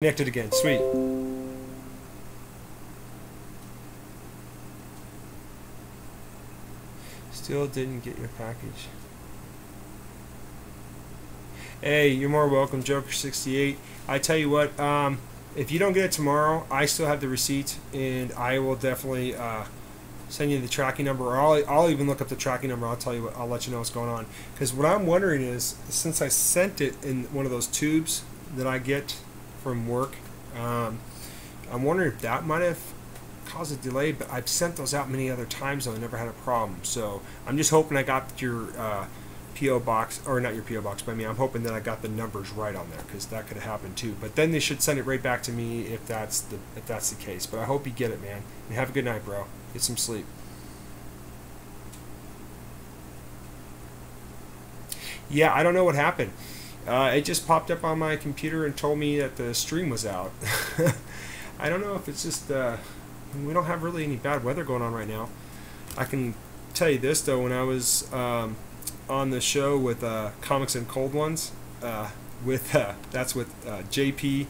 Connected again. Sweet. Still didn't get your package. Hey, you're more welcome, Joker68. I tell you what, if you don't get it tomorrow, I still have the receipt, and I will definitely send you the tracking number, or I'll even look up the tracking number. I'll tell you what. I'll let you know what's going on. Because what I'm wondering is, since I sent it in one of those tubes that I get from work, I'm wondering if that might have caused a delay. But I've sent those out many other times, and I never had a problem. So I'm just hoping I got your PO box, or not your PO box, but I mean, I'm hoping that I got the numbers right on there, because that could have happened too. But then they should send it right back to me if that's the case. But I hope you get it, man. And have a good night, bro. Get some sleep. Yeah, I don't know what happened. It just popped up on my computer and told me that the stream was out. I don't know if it's just we don't have really any bad weather going on right now. I can tell you this though, when I was on the show with Comics and Cold Ones, that's with JP,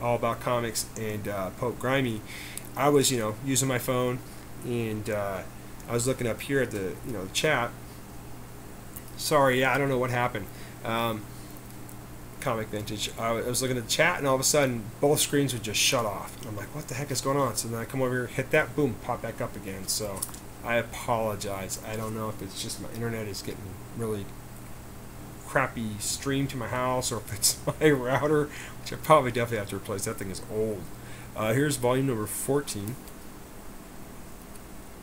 all about comics, and Pope Grimy, I was using my phone, and I was looking up here at the the chat. Sorry, yeah, I don't know what happened. Comic Vintage. I was looking at the chat, and all of a sudden, both screens would just shut off. And I'm like, what the heck is going on? So then I come over here, hit that, boom, pop back up again. So I apologize. I don't know if it's just my internet is getting really crappy stream to my house, or if it's my router, which I probably definitely have to replace. That thing is old. Here's volume number 14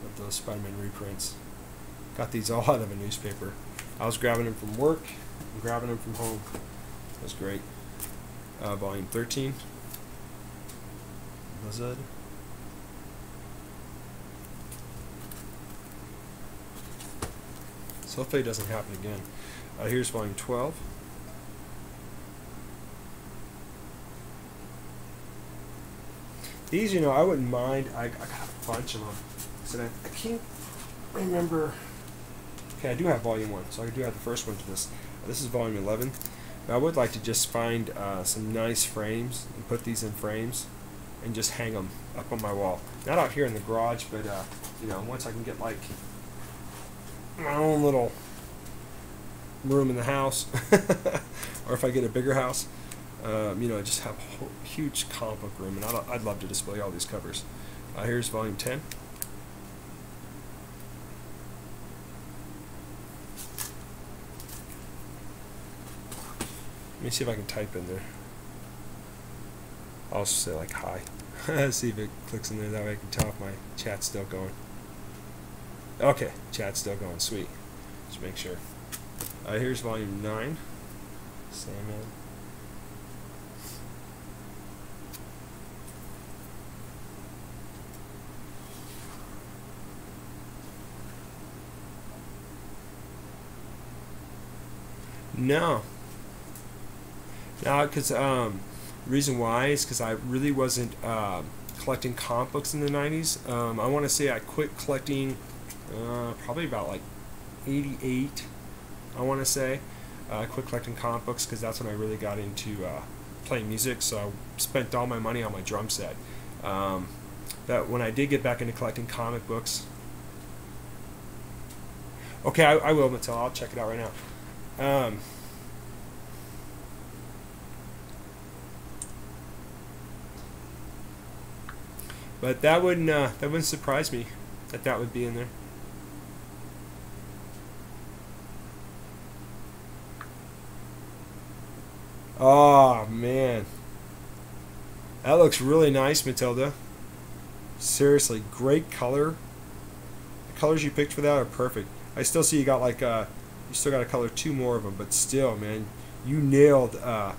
of those Spider-Man reprints. Got these all out of a newspaper. I was grabbing them from work and grabbing them from home. That's great. Volume 13. Buzzard. So hopefully it doesn't happen again. Here's volume 12. These, I wouldn't mind. I got a bunch of them. So I can't remember. Okay, I do have volume 1, so I do have the first one to this. This is volume 11. I would like to just find some nice frames and put these in frames and just hang them up on my wall. Not out here in the garage, but once I can get like my own little room in the house, or if I get a bigger house, just have a huge comic book room, and I'd love to display all these covers. Here's volume 10. Let me see if I can type in there. I'll also say like hi. See if it clicks in there. That way I can tell if my chat's still going. Okay, chat's still going. Sweet. Just make sure. Here's volume 9. Sandman. No. No, because reason why is because I really wasn't collecting comic books in the 90s. I want to say I quit collecting probably about like 88. I want to say I quit collecting comic books because that's when I really got into playing music. So I spent all my money on my drum set. But when I did get back into collecting comic books, okay, I will, Mattel. I'll check it out right now. But that wouldn't surprise me that would be in there. Oh man, that looks really nice, Matilda. Seriously, great color. The colors you picked for that are perfect. I still see you got like you still got to color 2 more of them, but still, man, you nailed one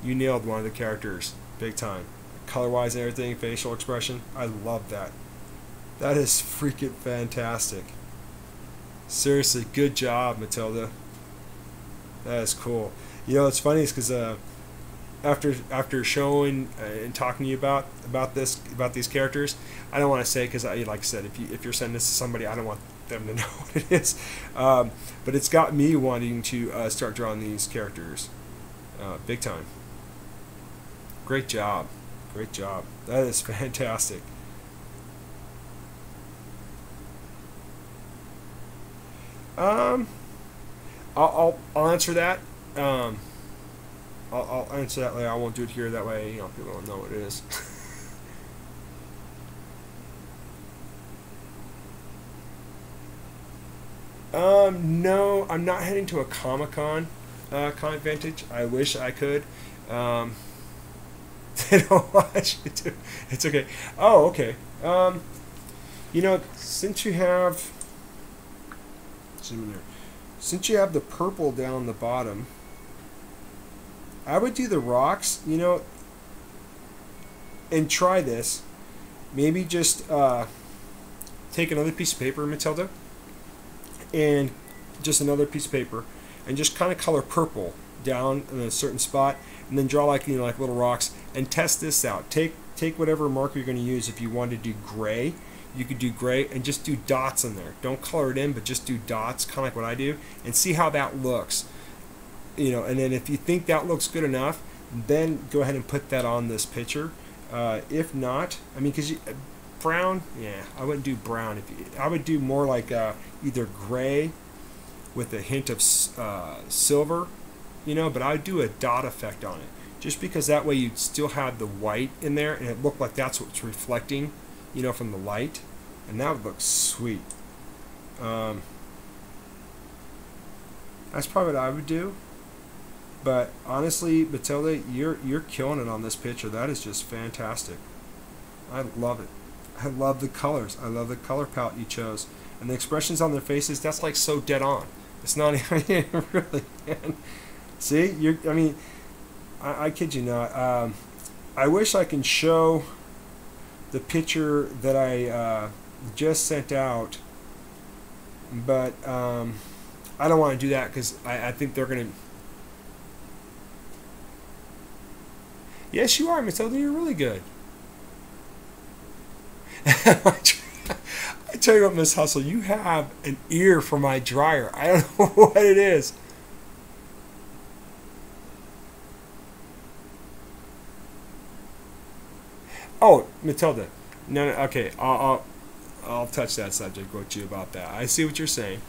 of the characters big time. Color-wise and everything, facial expression, I love that. That is freaking fantastic. Seriously, good job, Matilda. That is cool. It's funny is because after showing and talking to you about these characters, I don't want to say, because like I said, if you're sending this to somebody, I don't want them to know what it is. But it's got me wanting to start drawing these characters big time. great job. Great job. That is fantastic. I'll answer that. I'll answer that later. I won't do it here. That way, people don't know what it is. No, I'm not heading to a Comic-Con, Comic Vantage. I wish I could. They don't watch it. It's okay. Oh, okay. Since you have, zoom in there. Since you have the purple down the bottom, I would do the rocks, and try this. Maybe just take another piece of paper, Matilda, and just another piece of paper, and just kind of color purple down in a certain spot, and then draw like little rocks, and test this out. Take whatever marker you're going to use. If you want to do gray, you could do gray and just do dots in there. Don't color it in, but just do dots, kind of like what I do, and see how that looks. And then if you think that looks good enough, then go ahead and put that on this picture. If not, because brown, yeah, I wouldn't do brown. I would do more like either gray with a hint of silver, but I would do a dot effect on it, just because that way you'd still have the white in there, and it looked like that's what's reflecting, from the light, and that would look sweet. That's probably what I would do. But honestly, Matilda, you're killing it on this picture. That is just fantastic. I love it. I love the colors. I love the color palette you chose, and the expressions on their faces. That's like so dead on. It's not even really. Man. See, I kid you not. I wish I can show the picture that I just sent out, but I don't want to do that because I think they're gonna. Yes, you are, Matilda. You're really good. I tell you what, Miss Hustle, you have an ear for my dryer. I don't know what it is. Oh, Matilda. No, okay. I'll touch that subject with you about that. I see what you're saying.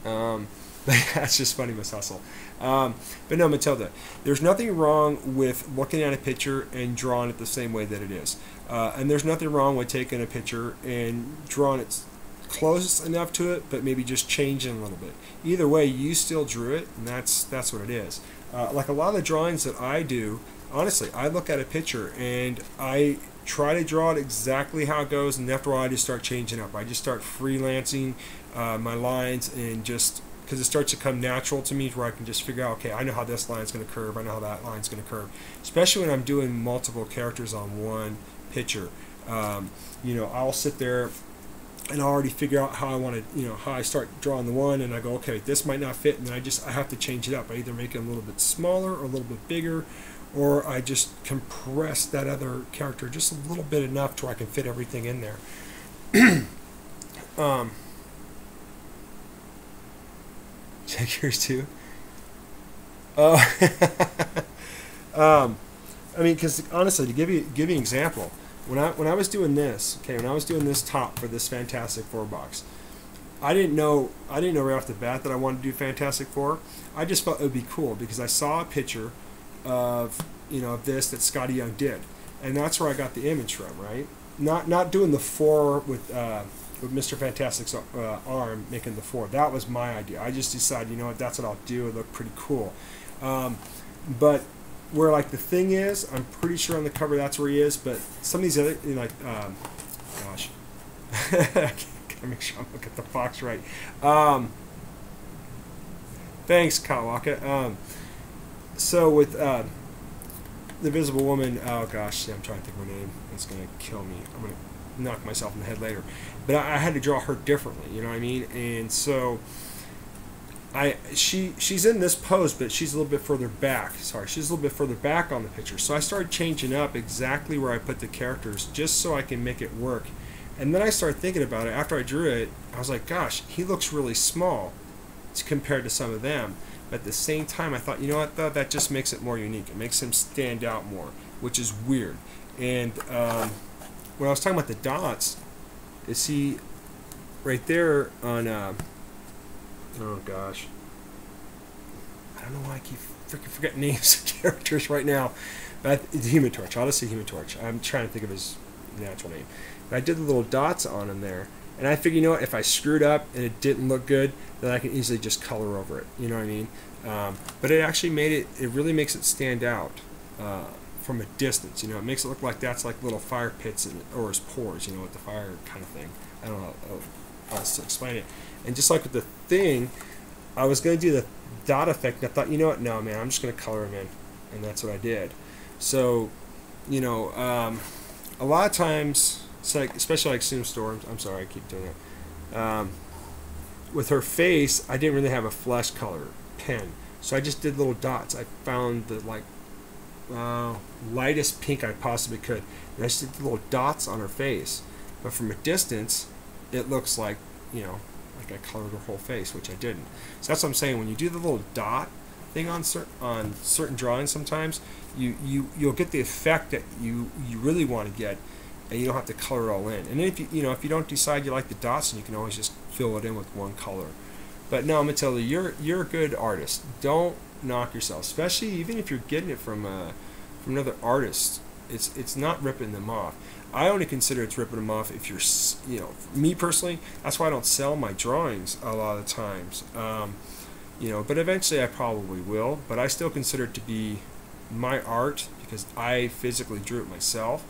That's just funny, Miss Hustle. But no, Matilda, there's nothing wrong with looking at a picture and drawing it the same way that it is. And there's nothing wrong with taking a picture and drawing it close enough to it, but maybe just changing a little bit. Either way, you still drew it, and that's what it is. Like a lot of the drawings that I do, honestly, I look at a picture and I try to draw it exactly how it goes, and after a while I just start changing up. I just start freelancing my lines, and just because it starts to come natural to me, where I can just figure out, okay, I know how this line's going to curve, I know how that line's going to curve. Especially when I'm doing multiple characters on one picture. I'll sit there and I already figure out how I want to, how I start drawing the one, and I go, okay, this might not fit, and then I have to change it up. I either make it a little bit smaller or a little bit bigger, or I just compress that other character just a little bit enough to where I can fit everything in there. Check yours too. Because honestly, to give you an example, when I was doing this, when I was doing this top for this Fantastic Four box, I didn't know right off the bat that I wanted to do Fantastic Four. I just felt it would be cool because I saw a picture of this that Scotty Young did, and that's where I got the image from. Right? Not doing the four with Mr. Fantastic's arm making the four. That was my idea. I just decided, that's what I'll do. It looked pretty cool. But where like the thing is, I'm pretty sure on the cover that's where he is. But some of these other, gosh, I gotta make sure I'm looking at the box right. Thanks, Kawaka. So with the Invisible Woman, oh gosh, I'm trying to think of her name. It's gonna kill me. I'm gonna knock myself in the head later. But I had to draw her differently, you know what I mean? And so she's in this pose, but she's a little bit further back. Sorry, she's a little bit further back on the picture. So I started changing up exactly where I put the characters just so I can make it work. And then I started thinking about it. After I drew it, I was like, gosh, he looks really small compared to some of them. But at the same time, I thought, you know what, though? That just makes it more unique. It makes him stand out more. which is weird. And when I was talking about the dots, you see right there on, oh gosh, I don't know why I keep freaking forgetting names of characters right now. But the Human Torch, I'll just say Human Torch. I'm trying to think of his natural name. But I did the little dots on him there. And I figured, you know what, if I screwed up and it didn't look good, then I can easily just color over it. You know what I mean? But it actually made it really makes it stand out from a distance. You know, it makes it look like that's like little fire pits or his pores, you know, with the fire kind of thing. I don't know how else to explain it. And just like with the thing, I was going to do the dot effect, and I thought, you know what, no, man, I'm just going to color him in. And that's what I did. So, you know, a lot of times, it's like, especially like Sue Storm, I'm sorry, I keep doing it. With her face, I didn't really have a flesh color pen, so I just did little dots. I found the like lightest pink I possibly could, and I just did little dots on her face. But from a distance, it looks like, you know, like I colored her whole face, which I didn't. So that's what I'm saying. When you do the little dot thing on certain drawings, sometimes you'll get the effect that you really want to get, and you don't have to color it all in. And then if you don't decide you like the dots, then you can always just fill it in with one color. But no, Matilda, you're a good artist. Don't knock yourself, especially even if you're getting it from another artist. It's not ripping them off. I only consider it's ripping them off if you're, you know, me personally. That's why I don't sell my drawings a lot of the times. You know, but eventually I probably will. But I still consider it to be my art because I physically drew it myself.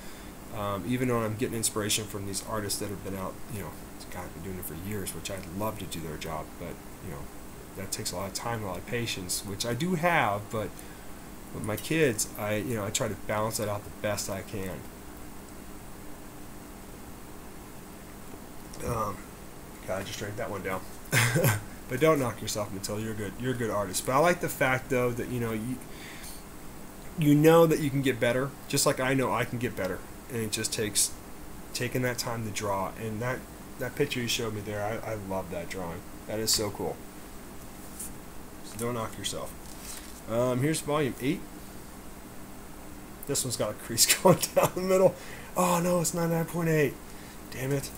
Even though I'm getting inspiration from these artists that have been out, you know, God, I've been doing it for years, which I'd love to do their job, but you know, that takes a lot of time, a lot of patience, which I do have. But with my kids, I try to balance that out the best I can. God, I just drank that one down. But don't knock yourself until you're good. You're a good artist. But I like the fact though that you know that you can get better, just like I know I can get better. And it just takes taking that time to draw. And that picture you showed me there, I love that drawing. That is so cool. So don't knock yourself. Here's volume 8. This one's got a crease going down the middle. Oh no, it's 99.8. Damn it.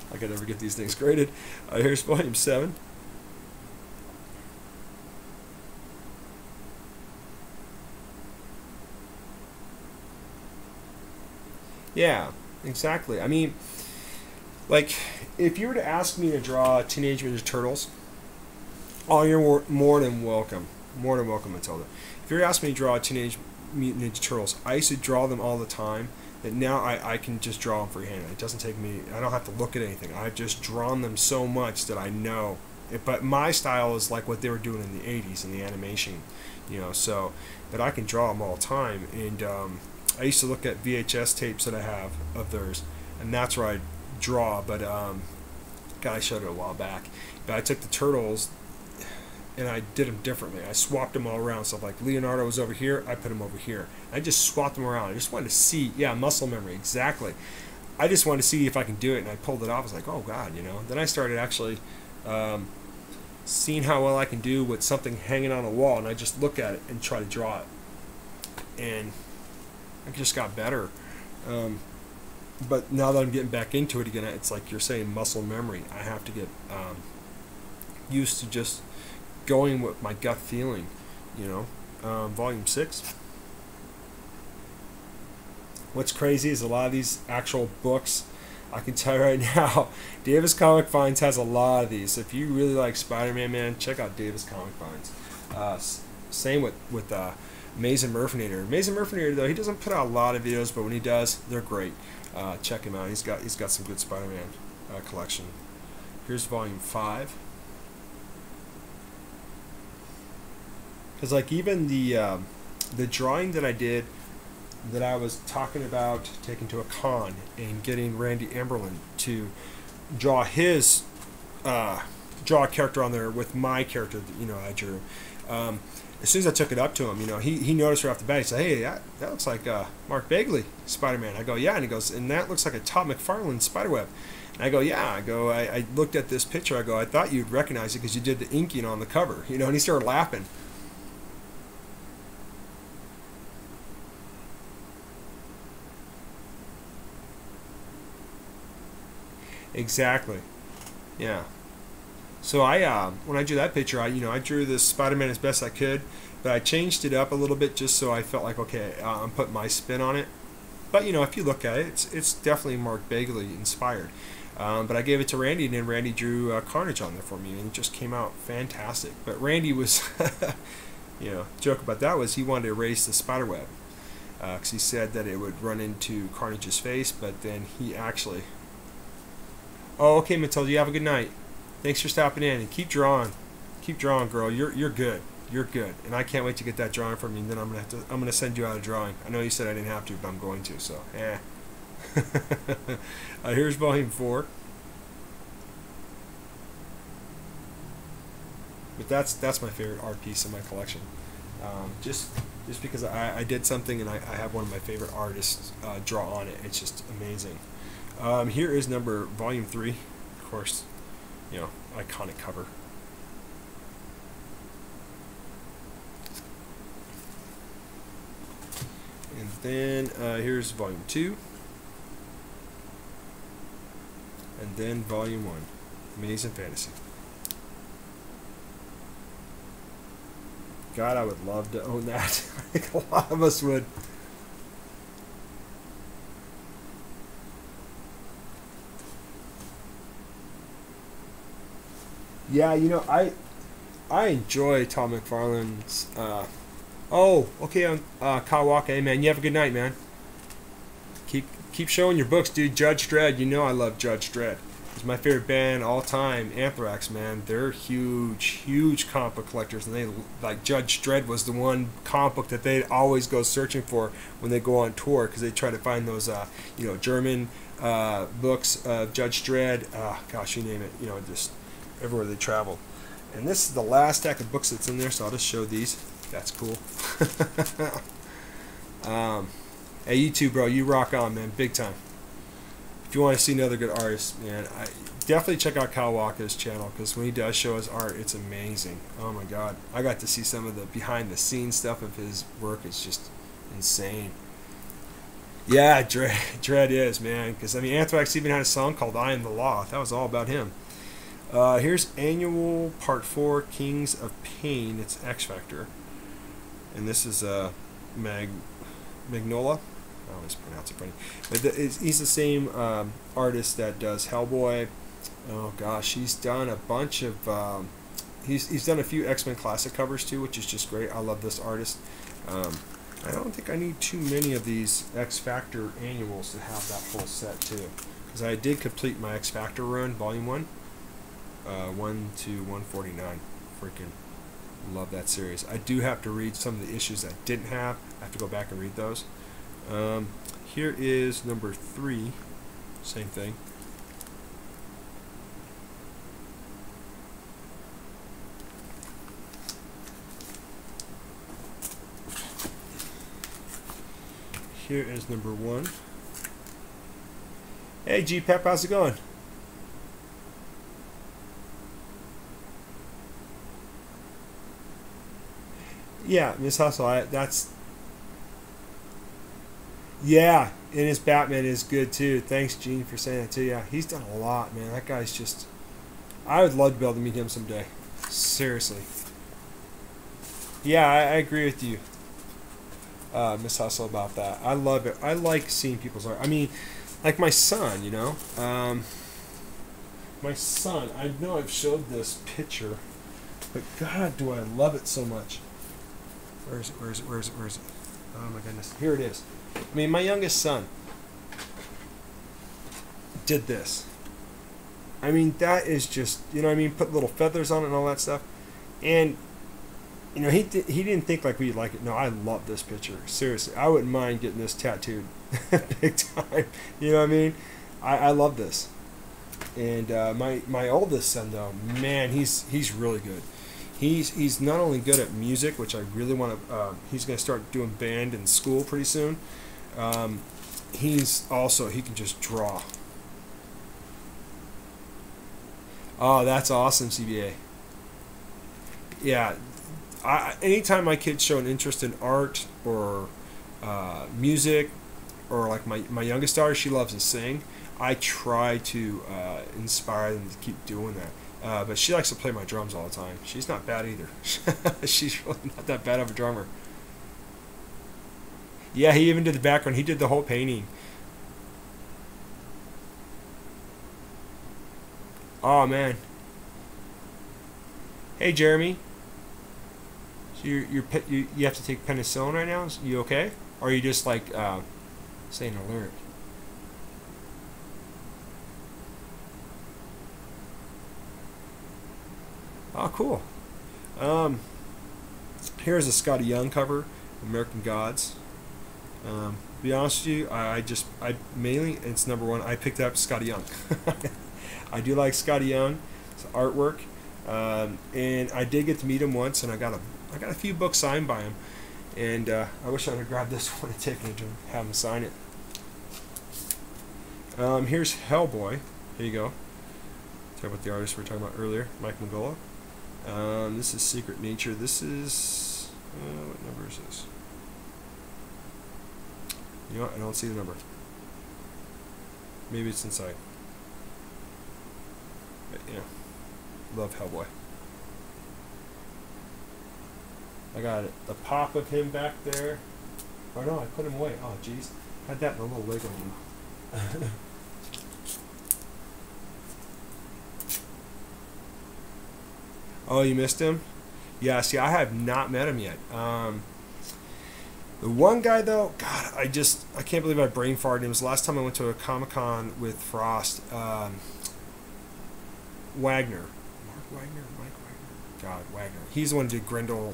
I could never get these things graded. Here's volume 7. Yeah, exactly. I mean, like, if you were to ask me to draw Teenage Mutant Ninja Turtles, oh, you're more than welcome. More than welcome, Matilda. If you were to ask me to draw Teenage Mutant Ninja Turtles, I used to draw them all the time. That now I can just draw them freehand. It doesn't take me, I don't have to look at anything. I've just drawn them so much that I know. But my style is like what they were doing in the 80s in the animation, you know, so, but I can draw them all the time. And I used to look at VHS tapes that I have of theirs, and that's where I draw. But God, I showed it a while back. But I took the turtles and I did them differently. I swapped them all around. So like Leonardo was over here, I put him over here. I just swapped them around. I just wanted to see, yeah, muscle memory, exactly. I just wanted to see if I can do it, and I pulled it off. I was like, oh God, you know. Then I started actually seeing how well I can do with something hanging on a wall, and I just look at it and try to draw it. And I just got better. But now that I'm getting back into it again, it's like you're saying, muscle memory. I have to get used to just going with my gut feeling, you know. Volume 6. What's crazy is a lot of these actual books, I can tell you right now, Davis Comic Finds has a lot of these. If you really like Spider-Man, man, check out Davis Comic Finds. Same with Amazing Murphinator. Amazing Murphinator, though, he doesn't put out a lot of videos, but when he does, they're great. Check him out. He's got some good Spider-Man collection. Here's volume 5. Because like even the drawing that I did, that I was talking about taking to a con and getting Randy Emberlin to draw his draw a character on there with my character that, you know, I drew. As soon as I took it up to him, you know, he noticed right off the bat. He said, "Hey, that looks like Mark Bagley Spider-Man." I go, "Yeah," and he goes, "And that looks like a Todd McFarlane Spiderweb." And I go, "Yeah." I go, I looked at this picture. I go, "I thought you'd recognize it because you did the inking on the cover," you know. And he started laughing. Exactly. Yeah. So when I drew that picture, I drew this Spider-Man as best I could, but I changed it up a little bit just so I felt like, okay, I'm putting my spin on it. But if you look at it, it's definitely Mark Bagley inspired. But I gave it to Randy, and then Randy drew Carnage on there for me, and it just came out fantastic. But Randy was, joke about that was he wanted to erase the spiderweb because he said that it would run into Carnage's face, but then he actually. Oh, okay, Matilda, you have a good night. Thanks for stopping in, and keep drawing, girl. You're good. You're good, and I can't wait to get that drawing from you. And then I'm gonna send you out a drawing. I know you said I didn't have to, but I'm going to. So, here's volume 4. But that's my favorite art piece in my collection. Just because I did something and I have one of my favorite artists draw on it. It's just amazing. Here is volume 3, of course. Iconic cover. And then here's volume 2. And then volume 1, Amazing Fantasy. God, I would love to own that. I think a lot of us would. Yeah, I enjoy Todd McFarlane's. Oh, okay, Kawaka. Hey, man, you have a good night, man. Keep showing your books, dude. Judge Dredd. I love Judge Dredd. It's my favorite band all time. Anthrax, man. They're huge comic book collectors, and they like Judge Dredd was the one comic book that they always go searching for when they go on tour because they try to find those German books of Judge Dredd. Gosh, you name it. Just everywhere they travel. And this is the last stack of books that's in there, so I'll just show these. That's cool. Hey, you too, bro. You rock on, man. Big time. If you want to see another good artist, man, definitely check out Kyle Walker's channel because when he does show his art, it's amazing. Oh my God, I got to see some of the behind-the-scenes stuff of his work. It's just insane. Yeah, Dredd is, man, because Anthrax even had a song called "I Am the Law." That was all about him. Here's Annual Part 4, Kings of Pain. It's X Factor, and this is Magnola. I always pronounce it funny. But he's the same artist that does Hellboy. Oh gosh, he's done a bunch of. He's done a few X-Men classic covers too, which is just great. I love this artist. I don't think I need too many of these X Factor annuals to have that full set too, because I did complete my X Factor run, Volume 1, 1 to 149. Freaking love that series. I do have to read some of the issues I didn't have. I have to go back and read those. Here is number 3, same thing. Here is number 1. Hey G-Pep, how's it going? Yeah, Miss Hustle, that's... Yeah, and his Batman is good too. Thanks, Gene, for saying that too. Yeah, he's done a lot, man. That guy's just... I would love to be able to meet him someday. Seriously. Yeah, I agree with you, Miss Hustle, about that. I love it. I like seeing people's art. Like my son, my son, I know I've showed this picture, but God, do I love it so much. Where is it? Oh my goodness. Here it is. My youngest son did this. That is just, put little feathers on it and all that stuff. And, he didn't think like we'd like it. No, I love this picture. Seriously, I wouldn't mind getting this tattooed big time. You know what I mean? I love this. And my oldest son, though, man, he's really good. He's not only good at music, which I really want to. He's going to start doing band in school pretty soon. He can just draw. Oh, that's awesome, CBA. Yeah, anytime my kids show an interest in art or music, or like my youngest daughter, she loves to sing. I try to inspire them to keep doing that. But she likes to play my drums all the time. She's not bad either. She's really not that bad of a drummer. Yeah, he even did the background. He did the whole painting. Oh, man. Hey, Jeremy. So you have to take penicillin right now? You okay? Or are you just like staying alert? Oh, cool. Here's a Scotty Young cover, American Gods. To be honest with you, I mainly, it's number one, I picked up Scotty Young. I do like Scotty Young, it's artwork, and I did get to meet him once, and I got a few books signed by him, and I wish I would have grabbed this one and taken it to have him sign it. Here's Hellboy. Here you go. Talk about the artist we were talking about earlier, Mike Mignola. This is Secret Nature. This is what number is this? You know what? I don't see the number. Maybe it's inside. But yeah, love Hellboy. I got it. The pop of him back there. Oh no, I put him away. Oh jeez, had that in a little Lego one. Oh, you missed him? Yeah. See, I have not met him yet. The one guy though, God, I can't believe I brain farted. It was the last time I went to a Comic-Con with Frost. Wagner. Mark Wagner? Mike Wagner? God, Wagner. He's the one who did Grendel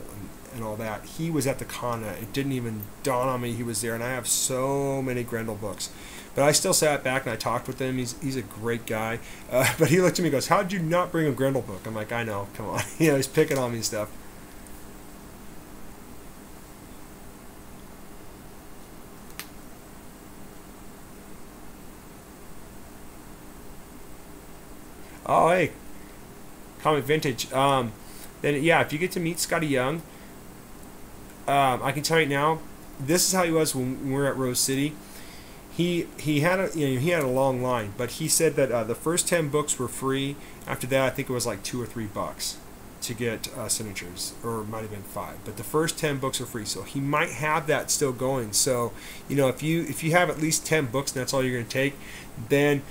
and all that. He was at the con. It didn't even dawn on me he was there, and I have so many Grendel books. But I still sat back and I talked with him. He's a great guy. But he looked at me and goes, "How did you not bring a Grendel book?" I'm like, "I know, come on." He's picking on me and stuff. Oh, hey, Comic Vintage. Then yeah, if you get to meet Scotty Young, I can tell you now, this is how he was when we were at Rose City. He had a long line, but he said that the first 10 books were free. After that, I think it was like $2 or $3 to get signatures, or it might have been 5. But the first 10 books are free, so he might have that still going. So if you have at least 10 books and that's all you're going to take, then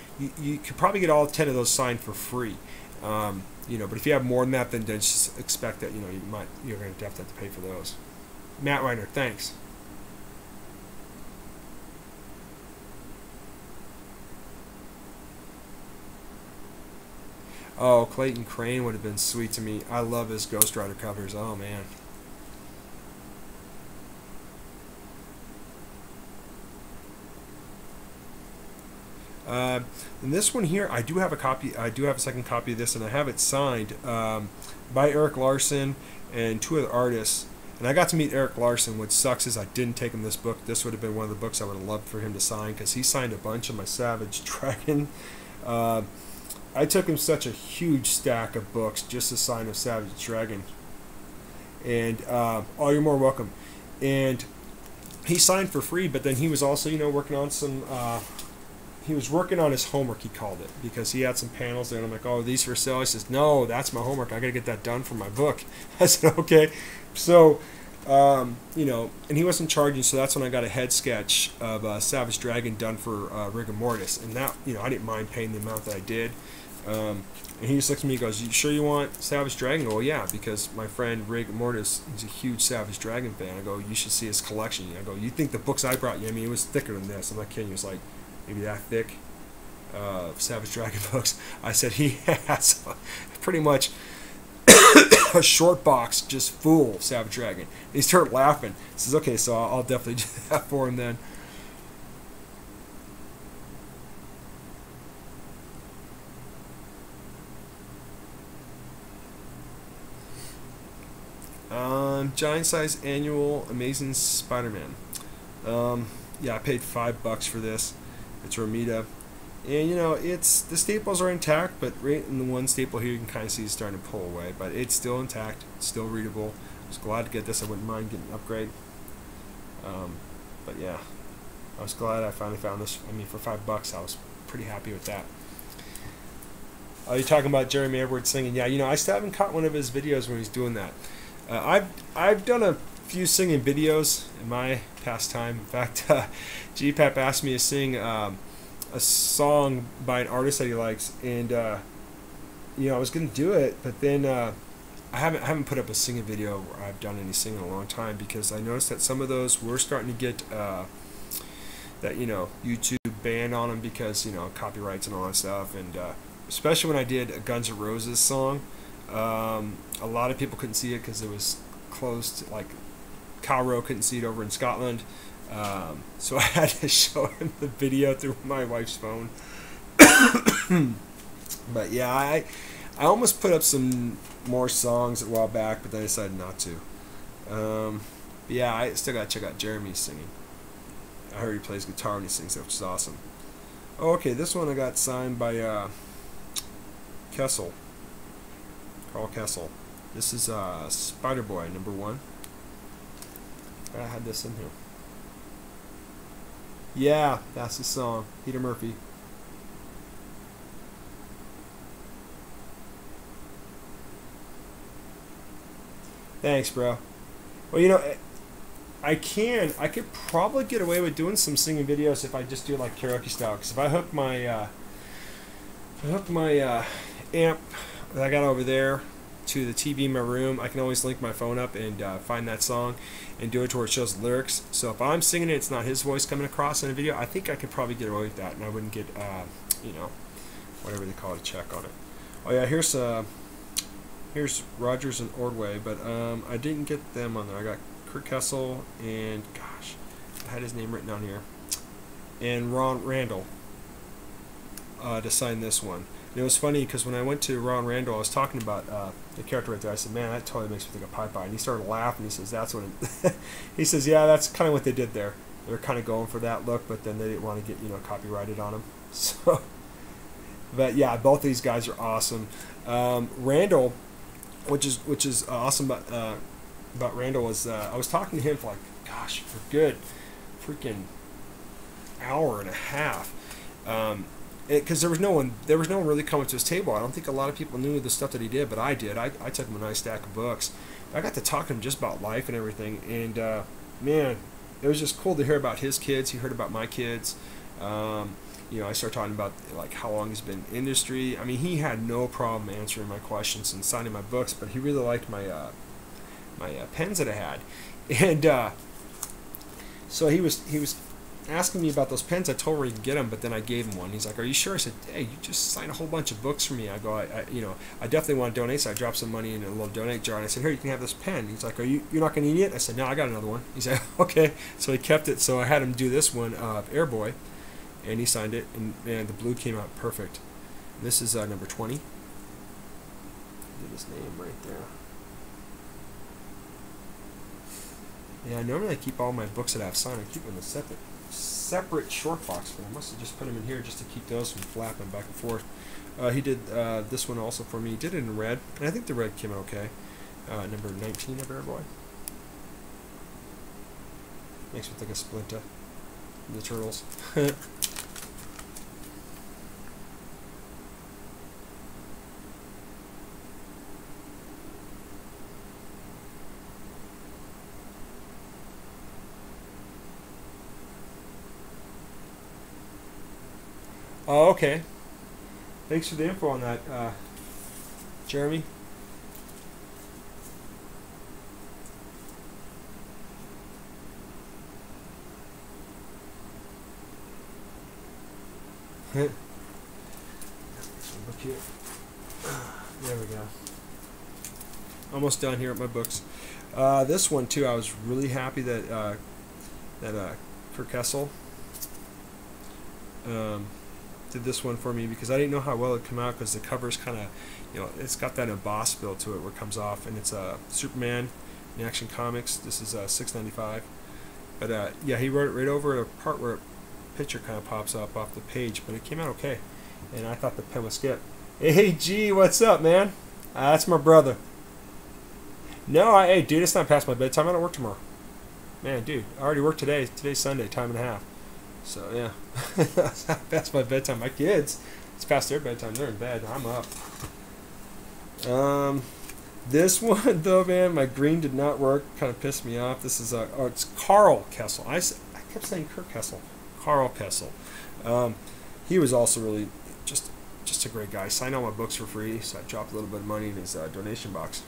you could probably get all 10 of those signed for free. But if you have more than that, then just expect that you're going to have to pay for those. Matt Reiner, thanks. Oh, Clayton Crane would have been sweet to me. I love his Ghost Rider covers. Oh man. And this one here, I do have a copy. I do have a second copy of this, and I have it signed by Eric Larson and 2 other artists. And I got to meet Eric Larson. What sucks is I didn't take him this book. This would have been one of the books I would have loved for him to sign, because he signed a bunch of my Savage Dragon. I took him such a huge stack of books just to sign a Savage Dragon. And oh, you're more welcome. And he signed for free, but then he was also working on some. He was working on his homework, he called it, because he had some panels there, and I'm like, "Oh, these for sale?" He says, "No, that's my homework. I got to get that done for my book." I said, "Okay." So, and he wasn't charging, so that's when I got a head sketch of Savage Dragon done for Rigor Mortis, and that, I didn't mind paying the amount that I did. And he just looks at me and goes, "You sure you want Savage Dragon?" I go, "Well, yeah, because my friend Rigor Mortis, he's a huge Savage Dragon fan." I go, "You should see his collection." I go, "You think the books I brought you, it was thicker than this." I'm not kidding. He was like, maybe that thick. Savage Dragon books. I said he has pretty much a short box just full of Savage Dragon. And he started laughing. He says, "Okay, so I'll definitely do that for him then." Giant size annual Amazing Spider-Man. Yeah, I paid $5 for this. It's Romita. And it's the staples are intact, but right in the one staple here you can kind of see it's starting to pull away, but it's still intact, it's still readable. I was glad to get this. I wouldn't mind getting an upgrade. But yeah, I was glad I finally found this. For $5 I was pretty happy with that. Are you talking about Jeremy Edwards singing? Yeah, you know, I still haven't caught one of his videos when he's doing that. I've done a few singing videos in my past time. In fact, GPAP asked me to sing a song by an artist that he likes, and you know, I was gonna do it, but then I haven't put up a singing video where I've done any singing in a long time, because I noticed that some of those were starting to get that, you know, YouTube ban on them because, you know, copyrights and all that stuff, and especially when I did a Guns N' Roses song, a lot of people couldn't see it because it was closed. Like Kyle Rowe couldn't see it over in Scotland, so I had to show him the video through my wife's phone. But yeah, I almost put up some more songs a while back, but then I decided not to. But yeah, I still gotta check out Jeremy's singing. I heard he plays guitar when he sings, which is awesome. Oh, okay, this one I got signed by Kessel, Carl Kessel. This is Spider Boy #1. I had this in here. Yeah, that's the song. Peter Murphy. Thanks, bro. Well, you know, I could probably get away with doing some singing videos if I just do it like karaoke style. Because if I hook my amp that I got over there to the TV in my room, I can always link my phone up and find that song and do it to where it shows the lyrics. So if I'm singing it, it's not his voice coming across in a video. I think I could probably get away with that, and I wouldn't get you know, whatever they call it, a check on it. Oh yeah, here's Rogers and Ordway, but I didn't get them on there. I got Kurt Kessel and, gosh, I had his name written down here, and Ron Randall to sign this one. And it was funny because when I went to Ron Randall, I was talking about the character right there. I said, "Man, that totally makes me think of Popeye." And he started laughing. He says, "That's what it." He says, "Yeah, that's kind of what they did there. They're kind of going for that look, but then they didn't want to get, you know, copyrighted on them." So, but yeah, both these guys are awesome. Randall, which is awesome about Randall, is I was talking to him for, like, gosh, for good freaking hour and a half. Because there was no one really coming to his table. I don't think a lot of people knew the stuff that he did, but I did. I took him a nice stack of books. I got to talk to him just about life and everything, and man, it was just cool to hear about his kids. He heard about my kids. You know, I started talking about, like, how long he's been in industry. I mean, he had no problem answering my questions and signing my books, but he really liked my pens that I had, and so he was asking me about those pens. I told him he could get them, but then I gave him one. He's like, "Are you sure?" I said, "Hey, you just signed a whole bunch of books for me." I go, you know, I definitely want to donate, so I dropped some money in a little donate jar, and I said, "Here, you can have this pen." He's like, you're not going to need it?" I said, "No, I got another one." He said, "Okay." So he kept it, so I had him do this one of Airboy, and he signed it, and man, the blue came out perfect. And this is #20. Did his name right there. Yeah, normally I keep all my books that I have signed. I keep them in a separate short box, but I must have just put them in here just to keep those from flapping back and forth. He did this one also for me. He did it in red, and I think the red came out okay. #19 of Airboy. Makes me think of Splinter, the Turtles. Oh, okay. Thanks for the info on that, Jeremy. Look here. There we go. Almost done here at my books. This one too, I was really happy that Kurt Kessel did this one for me, because I didn't know how well it'd come out, because the cover's kind of, you know, it's got that embossed feel to it where it comes off, and it's Superman in Action Comics. This is $6.95, but yeah, he wrote it right over a part where a picture kind of pops up off the page, but it came out okay, and I thought the pen was skip. Hey G, what's up, man? That's my brother. No, hey dude, it's not past my bedtime. I don't work tomorrow. Man, dude, I already worked today. Today's Sunday, time and a half. So yeah, that's my bedtime. My kids, it's past their bedtime. They're in bed. I'm up. This one though, man, my green did not work. Kind of pissed me off. This is it's Karl Kesel. I kept saying Kurt Kessel. Karl Kesel. He was also really just a great guy. Signed all my books for free, so I dropped a little bit of money in his donation box.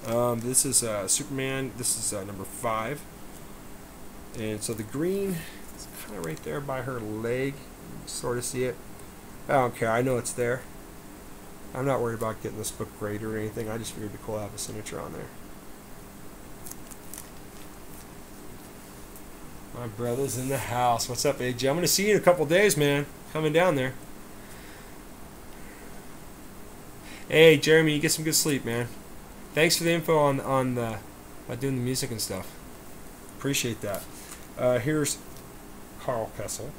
This is Superman. This is number 5. And so the green is kind of right there by her leg. You can sort of see it. I don't care. I know it's there. I'm not worried about getting this book graded or anything. I just figured it'd be cool to have a signature on there. My brother's in the house. What's up, AJ? I'm going to see you in a couple days, man. Coming down there. Hey, Jeremy, you get some good sleep, man. Thanks for the info on the about doing the music and stuff. Appreciate that. Here's Karl Kesel.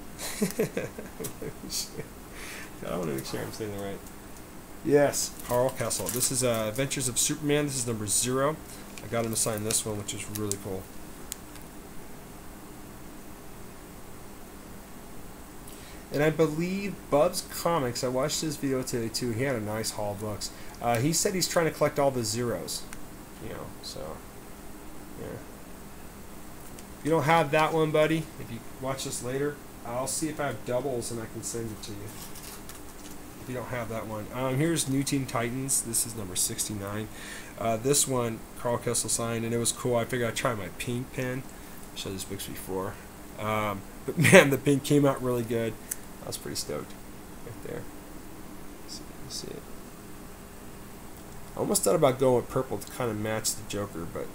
I want to make sure I'm saying it right. Yes, Karl Kesel. This is Adventures of Superman. This is number 0. I got him to sign this one, which is really cool. And I believe Bub's Comics, I watched his video today too, he had a nice haul of books. He said he's trying to collect all the zeros. You know, so, yeah. If you don't have that one, buddy, if you watch this later, I'll see if I have doubles and I can send it to you. If you don't have that one. Here's New Teen Titans. This is number 69. This one, Karl Kesel signed, and it was cool. I figured I'd try my pink pen. I've showed these books before. But man, the pink came out really good. I was pretty stoked. Right there. Let's see if you can see it. I almost thought about going with purple to kind of match the Joker, but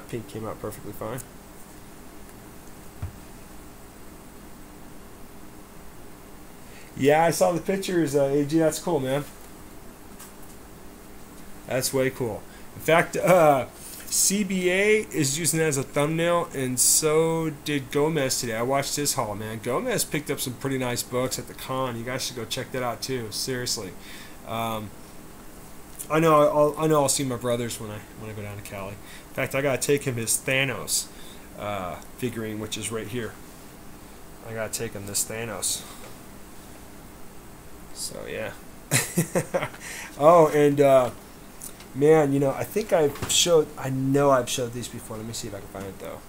pink came out perfectly fine. Yeah, I saw the pictures, AG. That's cool, man. That's way cool. In fact, CBA is using it as a thumbnail, and so did Gomez today. I watched his haul, man. Gomez picked up some pretty nice books at the con. You guys should go check that out too. Seriously, I know I'll see my brothers when I go down to Cali. In fact, I gotta take him his Thanos figurine, which is right here. I gotta take him this Thanos. So yeah. Oh, and man, you know, I think I know I've showed these before. Let me see if I can find it though.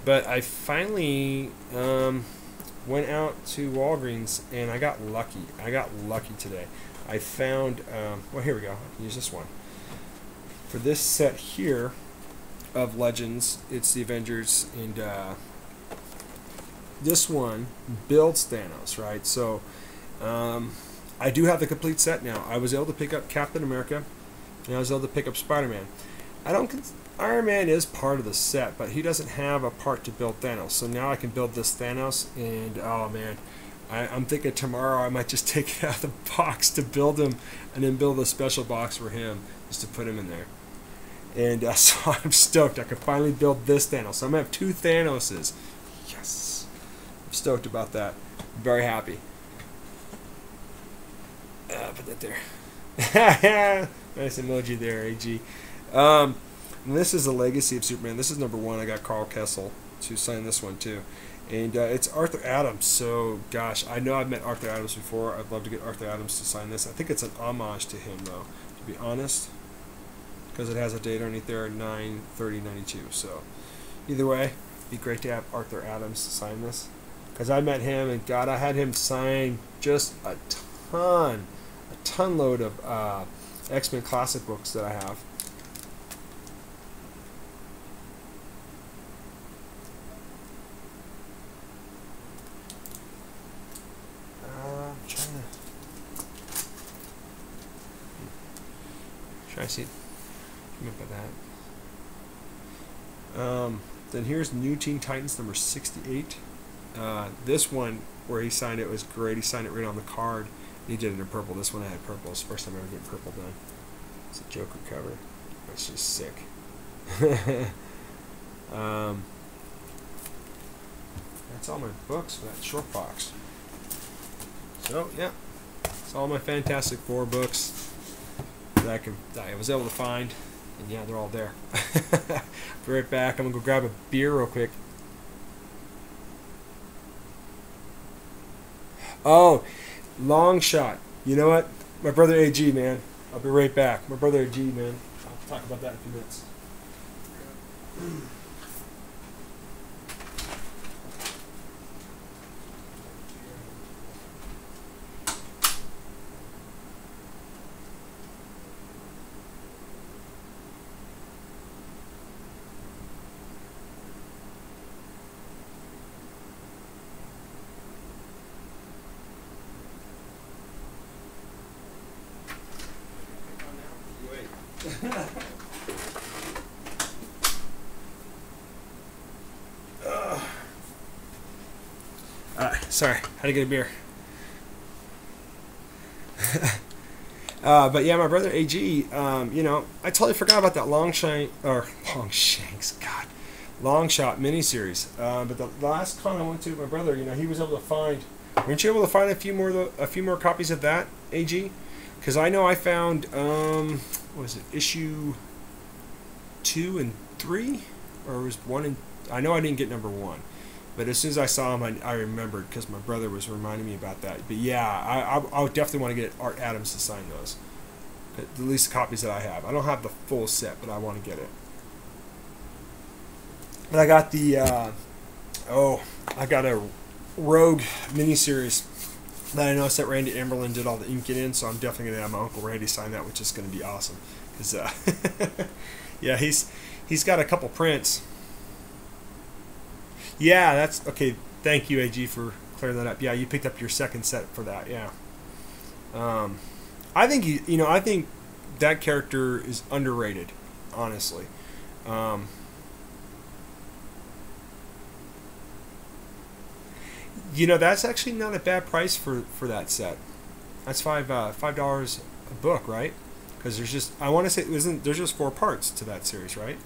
But I finally went out to Walgreens and I got lucky. I got lucky today. I found, well, here we go. I can use this one. For this set here of Legends, it's the Avengers, and this one builds Thanos, right? So I do have the complete set now. I was able to pick up Captain America, and I was able to pick up Spider-Man. Iron Man is part of the set, but he doesn't have a part to build Thanos. So now I can build this Thanos, and oh man, I'm thinking tomorrow I might just take it out of the box to build him, and then build a special box for him just to put him in there. And so I'm stoked. I can finally build this Thanos. So I'm going to have 2 Thanoses. Yes. I'm stoked about that. I'm very happy. Put that there. Nice emoji there, AG. This is the Legacy of Superman. This is number 1. I got Karl Kesel to sign this one too. And it's Arthur Adams. So, gosh, I know I've met Arthur Adams before. I'd love to get Arthur Adams to sign this. I think it's an homage to him, though, to be honest. Because it has a date underneath there, 9/30/92. So, either way, it'd be great to have Arthur Adams to sign this. Because I met him, and God, I had him sign just a ton load of X-Men classic books that I have. I'm trying to see. By that. Then here's New Teen Titans number 68. This one where he signed it was great. He signed it right on the card. He did it in purple. This one I had purple. It's the first time I ever getting purple done. It's a Joker cover. It's just sick. That's all my books for that short box. So yeah, it's all my Fantastic Four books that I was able to find. And yeah, they're all there. Be right back. I'm going to go grab a beer real quick. Oh, long shot. You know what? My brother AG, man. I'll be right back. My brother AG, man. I'll talk about that in a few minutes. Sorry, had to get a beer. But yeah, my brother AG, you know, I totally forgot about that long shot miniseries. But the last con I went to, my brother, you know, he was able to find. Weren't you able to find a few more copies of that, AG? Because I know I found, what was it, issue 2 and 3, or was 1 and I know I didn't get number 1. But as soon as I saw him, I remembered because my brother was reminding me about that. But yeah, I would definitely want to get Art Adams to sign those. At least the copies that I have. I don't have the full set, but I want to get it. But I got the, I got a Rogue miniseries that I noticed that Randy Emberlin did all the inking in, so I'm definitely going to have my Uncle Randy sign that, which is going to be awesome. Because, yeah, he's got a couple prints. Yeah, that's okay. Thank you, AG, for clearing that up. Yeah, you picked up your second set for that. Yeah. I think I think that character is underrated, honestly. You know, that's actually not a bad price for that set. That's $5 a book, right? Because there's just I want to say there's just 4 parts to that series, right?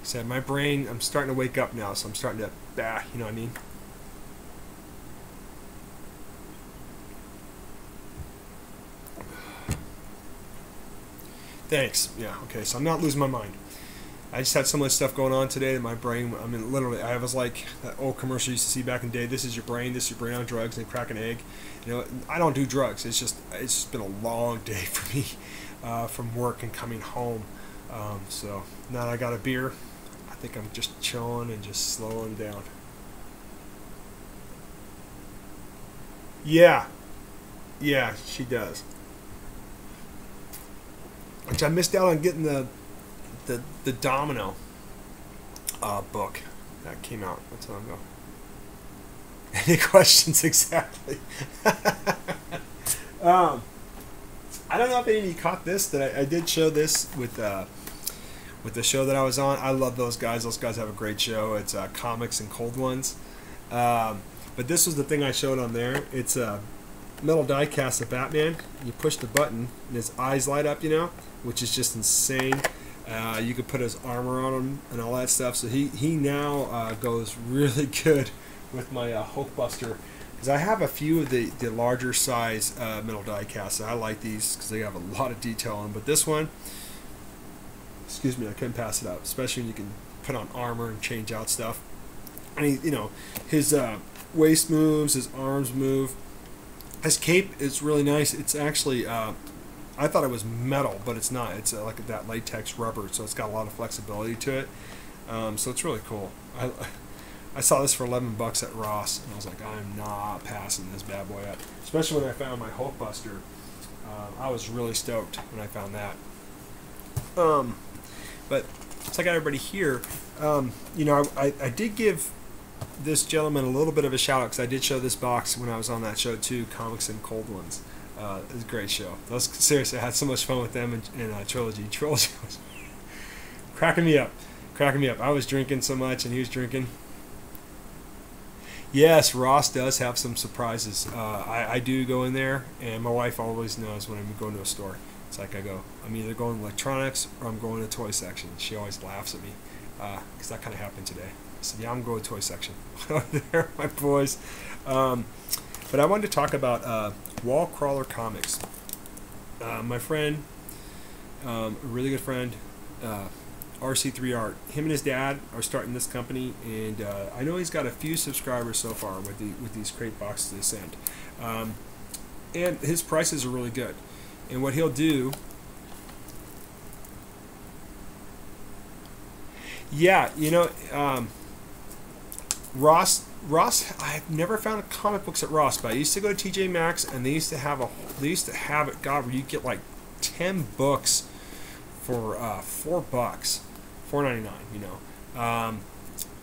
Said my brain, I'm starting to wake up now, so I'm starting to, you know what I mean? Thanks. Yeah, okay, so I'm not losing my mind. I just had so much stuff going on today that my brain, I mean, literally, I was like that old commercial you used to see back in the day, this is your brain on drugs, and crack an egg. You know, I don't do drugs. It's just been a long day for me from work and coming home. So now that I got a beer, I think I'm just chilling and just slowing down. Yeah, she does. Which I missed out on getting the Domino book that came out not so long ago. Any questions exactly? I don't know if any of you caught this. That I did show this with the show that I was on. I love those guys. Those guys have a great show. It's Comics and Cold Ones. But this was the thing I showed on there. It's a metal die cast of Batman. You push the button and his eyes light up, you know, which is just insane. You could put his armor on him and all that stuff. So he now goes really good with my Hulkbuster. Because I have a few of the larger size metal die casts. I like these because they have a lot of detail on them. But this one, excuse me, I couldn't pass it up. Especially when you can put on armor and change out stuff. And his waist moves, his arms move. His cape is really nice. It's actually, I thought it was metal, but it's not. It's like that latex rubber, so it's got a lot of flexibility to it. So it's really cool. I saw this for $11 at Ross, and I was like, I'm not passing this bad boy up. Especially when I found my Hulkbuster. I was really stoked when I found that. But it's like everybody here. I did give this gentleman a little bit of a shout out because I did show this box when I was on that show too, Comics and Cold Ones. It was a great show. Seriously, I had so much fun with them in Trilogy. Trilogy was cracking me up. I was drinking so much and he was drinking. Yes, Ross does have some surprises. I do go in there, and my wife always knows when I'm going to a store. It's like I'm either going to electronics or I'm going to the toy section. She always laughs at me because that kind of happened today. I said, yeah, I'm going to toy section. There, my boys. But I wanted to talk about Wall Crawler Comics. My friend, a really good friend, RC3 Art. Him and his dad are starting this company, and I know he's got a few subscribers so far with these crate boxes they send. And his prices are really good. And what he'll do, yeah, you know, Ross, I've never found comic books at Ross, but I used to go to TJ Maxx, and they used to have it, God, where you get like 10 books for $4, $4.99, you know.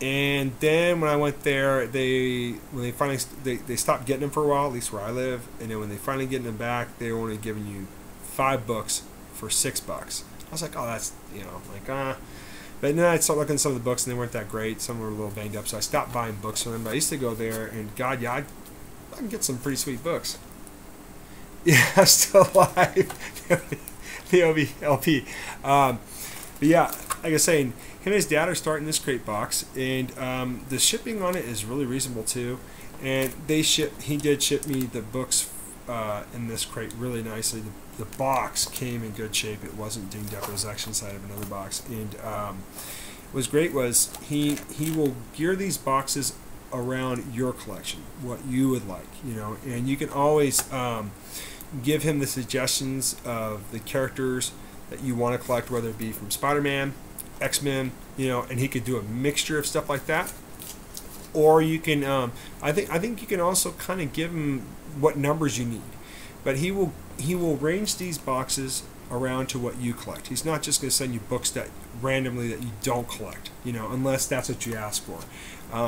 And then when I went there, when they finally they stopped getting them for a while, at least where I live, and then when they finally getting them back, they were only giving you 5 books for $6. I was like, oh, that's, you know, like But then I started looking at some of the books, and they weren't that great. Some were a little banged up, so I stopped buying books from them. But I used to go there, and God, yeah, I can get some pretty sweet books. Yeah, I'm still alive. The OBLP. But yeah, like I was saying, him and his dad are starting this crate box, and the shipping on it is really reasonable too. And he did ship me the books in this crate really nicely. The box came in good shape. It wasn't dinged up. It was actually inside of another box. And what was great was he will gear these boxes around your collection, what you would like, you know. And you can always give him the suggestions of the characters that you want to collect, whether it be from Spider-Man, X-Men, you know, and he could do a mixture of stuff like that. Or you can, I think you can also kind of give him what numbers you need. But he will range these boxes around to what you collect. He's not just going to send you books that randomly that you don't collect, you know, unless that's what you ask for.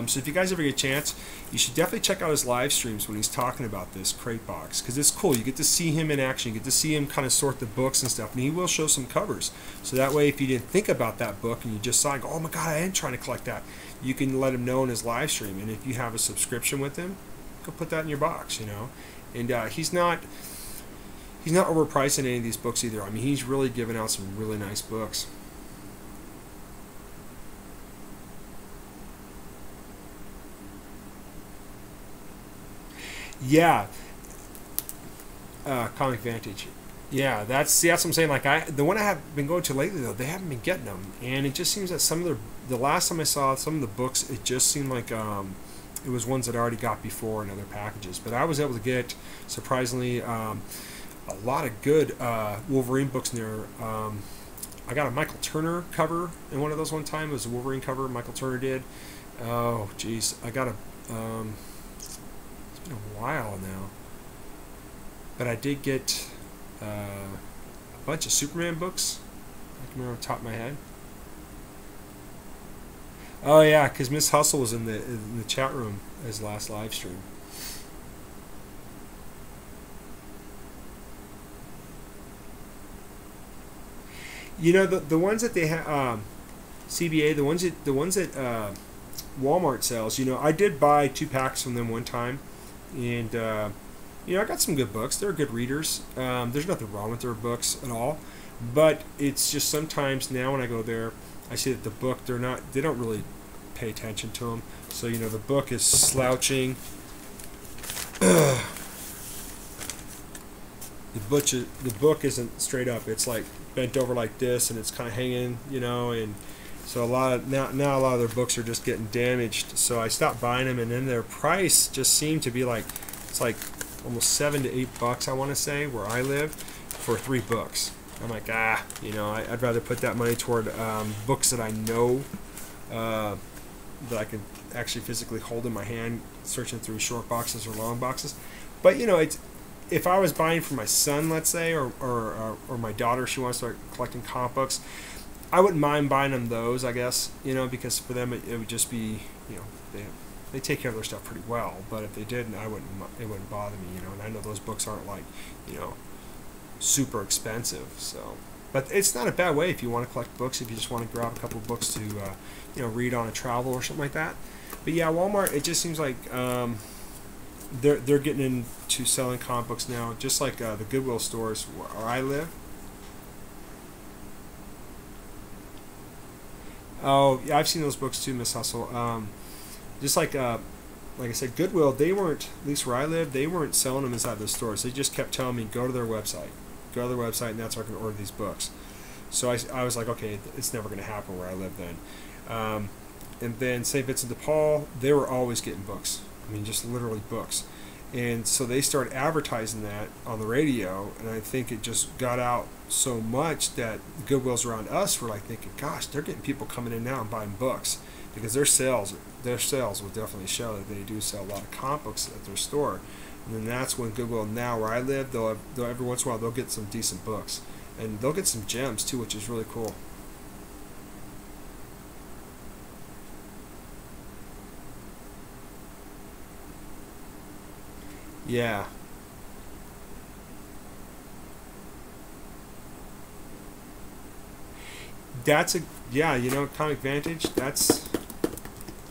So if you guys ever get a chance, you should definitely check out his live streams when he's talking about this crate box, because it's cool. You get to see him in action. You get to see him kind of sort the books and stuff, and he will show some covers. So that way, if you didn't think about that book and you just saw it, go, oh my God, I am trying to collect that, you can let him know in his live stream. And if you have a subscription with him, go put that in your box, you know. And he's not overpricing any of these books either. I mean, he's really giving out some really nice books. Yeah, Comic Vantage. Yeah, that's what I'm saying. Like the one I have been going to lately though, they haven't been getting them, and it just seems that some of the last time I saw some of the books, it just seemed like it was ones that I already got before in other packages. But I was able to get surprisingly a lot of good Wolverine books in there. I got a Michael Turner cover in one of those one time. It was a Wolverine cover Michael Turner did. Oh, geez, I got a. It's been a while now, but I did get a bunch of Superman books. I can remember off the top of my head. Oh yeah, because Miss Hustle was in the chat room as last live stream. You know, the ones that they have, CBA, the ones that Walmart sells. You know, I did buy 2 packs from them one time, and you know, I got some good books. They're good readers. There's nothing wrong with their books at all, but it's just sometimes now when I go there, I see that the book they don't really pay attention to them. So you know, the book is slouching. The book isn't straight up. It's like bent over like this, and it's kind of hanging, you know. And so a lot of now a lot of their books are just getting damaged. So I stopped buying them, and then their price just seemed to be like, it's like almost $7 to $8, I want to say, where I live, for 3 books. I'm like, you know, I'd rather put that money toward books that I know that I can actually physically hold in my hand, searching through short boxes or long boxes. But you know, it's, if I was buying for my son, let's say, or my daughter, she wants to start collecting comic books, I wouldn't mind buying them those, I guess, you know, because for them it would just be, you know, they take care of their stuff pretty well. But if they didn't, it wouldn't bother me, you know. And I know those books aren't like, you know, super expensive. So, but it's not a bad way if you want to collect books, if you just want to grab a couple of books to, you know, read on a travel or something like that. But yeah, Walmart, it just seems like they're getting into selling comic books now, just like the Goodwill stores where I live. Oh yeah, I've seen those books too, Miss Hustle. Just like I said, Goodwill, they weren't, at least where I live, they weren't selling them inside the stores. They just kept telling me, go to their website, and that's where I can order these books. So I was like, okay, it's never going to happen where I live then. And then St. Vincent de Paul, they were always getting books. I mean, just literally books. And so they started advertising that on the radio, and I think it just got out so much that Goodwills around us were like thinking, gosh, they're getting people coming in now and buying books, because their sales will definitely show that they do sell a lot of comic books at their store. And then that's when Goodwill now, where I live, they'll every once in a while they'll get some decent books, and they'll get some gems too, which is really cool. Yeah, that's a yeah. You know, Comic Vantage. That's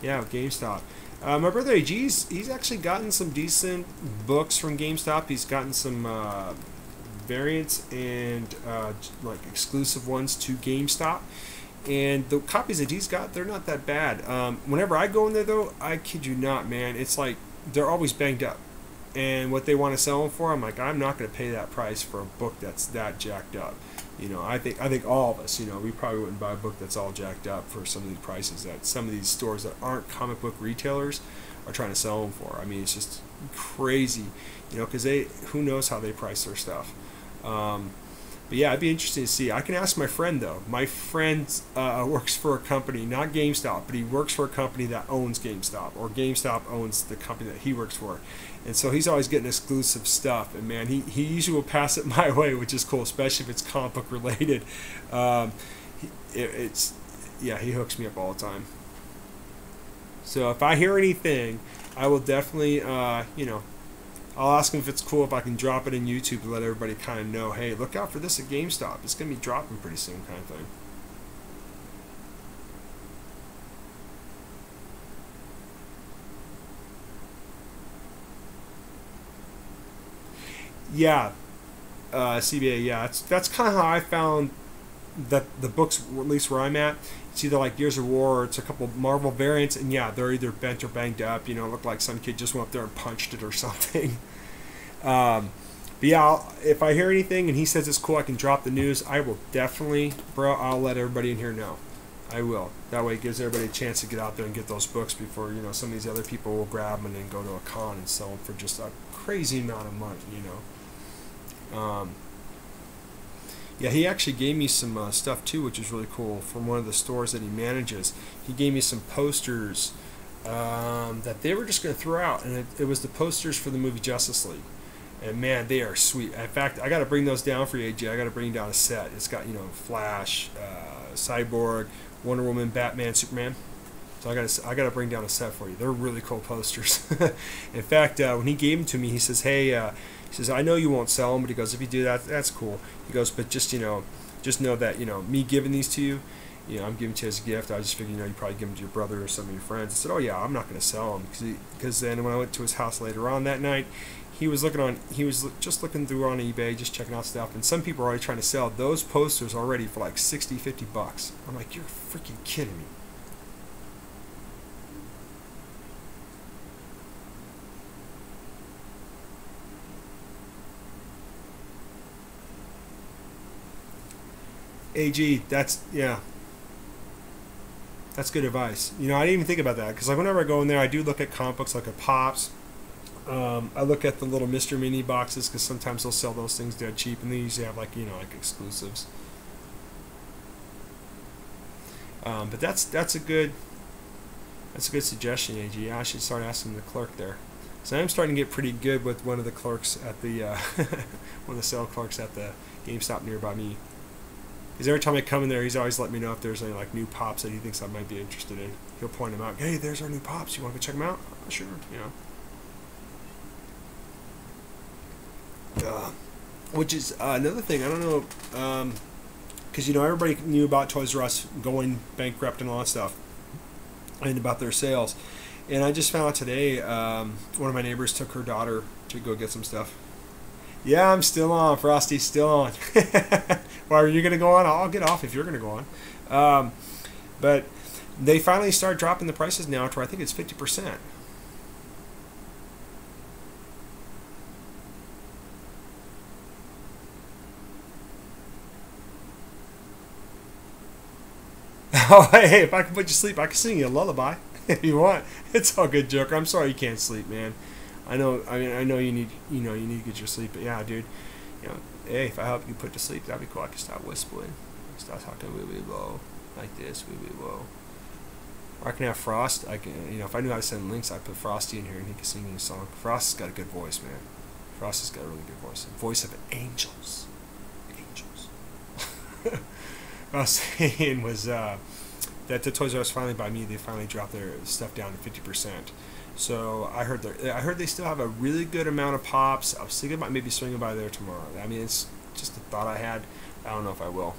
yeah, GameStop. My brother AG's he's actually gotten some decent books from GameStop. He's gotten some variants and like exclusive ones to GameStop. And the copies that he's got, they're not that bad. Whenever I go in there, though, I kid you not, man, it's like they're always banged up. And what they want to sell them for, I'm like, I'm not going to pay that price for a book that's that jacked up. You know, I think all of us, you know, we probably wouldn't buy a book that's all jacked up for some of these prices that some of these stores that aren't comic book retailers are trying to sell them for. I mean, it's just crazy, you know, because who knows how they price their stuff. But yeah, it'd be interesting to see. I can ask my friend though. My friend works for a company, not GameStop, but he works for a company that owns GameStop, or GameStop owns the company that he works for, and so he's always getting exclusive stuff. And man, he usually will pass it my way, which is cool, especially if it's comic book related. It's yeah, he hooks me up all the time. So if I hear anything, I will definitely you know, I'll ask him if it's cool if I can drop it in YouTube to let everybody kind of know, hey, look out for this at GameStop. It's going to be dropping pretty soon, kind of thing. Yeah, CBA. Yeah, that's kind of how I found that the books, at least where I'm at. It's either like Gears of War or it's a couple Marvel variants, and yeah, they're either bent or banged up. You know, it looked like some kid just went up there and punched it or something. But yeah, if I hear anything and he says it's cool, I can drop the news. I will definitely, bro. I'll let everybody in here know. I will. That way, it gives everybody a chance to get out there and get those books before, you know, some of these other people will grab them and then go to a con and sell them for just a crazy amount of money. You know. Yeah, he actually gave me some stuff too, which is really cool, from one of the stores that he manages. He gave me some posters that they were just going to throw out, and it was the posters for the movie Justice League. And man, they are sweet. In fact, I got to bring those down for you, AJ. I got to bring down a set. It's got, you know, Flash, Cyborg, Wonder Woman, Batman, Superman. So I got to bring down a set for you. They're really cool posters. In fact, when he gave them to me, he says, "Hey," he says, "I know you won't sell them," but he goes, "If you do that, that's cool." He goes, "But just, you know, just know that, you know, me giving these to you, you know, I'm giving to you as a gift. I just figured, you know, you probably give them to your brother or some of your friends." I said, "Oh yeah, I'm not going to sell them," because then when I went to his house later on that night, he was just looking through on eBay, just checking out stuff, and some people are already trying to sell those posters already for like 60, 50 bucks. I'm like, you're freaking kidding me. AG, that's yeah, that's good advice. You know, I didn't even think about that because like whenever I go in there, I do look at comic books, like at Pops. I look at the little Mr. Mini boxes because sometimes they'll sell those things dead cheap, and they usually have like, you know, like exclusives. But that's a good suggestion, AG. Yeah, I should start asking the clerk there. So I'm starting to get pretty good with one of the clerks at the one of the sale clerks at the GameStop nearby me. Because every time I come in there, he's always letting me know if there's any like new pops that he thinks I might be interested in. He'll point them out. Hey, there's our new pops. You want to go check them out? Oh, sure. You know. Which is another thing. I don't know, because you know everybody knew about Toys R Us going bankrupt and all that stuff, and about their sales. And I just found out today, one of my neighbors took her daughter to go get some stuff. Yeah, I'm still on, Frosty, still on. Why are you gonna go on? I'll get off if you're gonna go on. But they finally started dropping the prices now to where I think it's 50%. Oh, hey, if I can put you to sleep, I can sing you a lullaby if you want. It's all good, Joker. I'm sorry you can't sleep, man. I know. I mean, I know you need. You know, you need to get your sleep. But yeah, dude. You know, hey, if I help you put to sleep, that'd be cool. I can stop whispering, start talking wee wee low, like this, wee wee low. Or I can have Frost. I can, you know, if I knew how to send links, I'd put Frosty in here and he can sing me a song. Frost's got a good voice, man. Frost has got a really good voice. The voice of angels. Angels. What I was saying was that the Toys R Us finally by me, they finally dropped their stuff down to 50%. So I heard they still have a really good amount of pops. I was thinking about maybe swinging by there tomorrow. I mean, it's just a thought I had. I don't know if I will.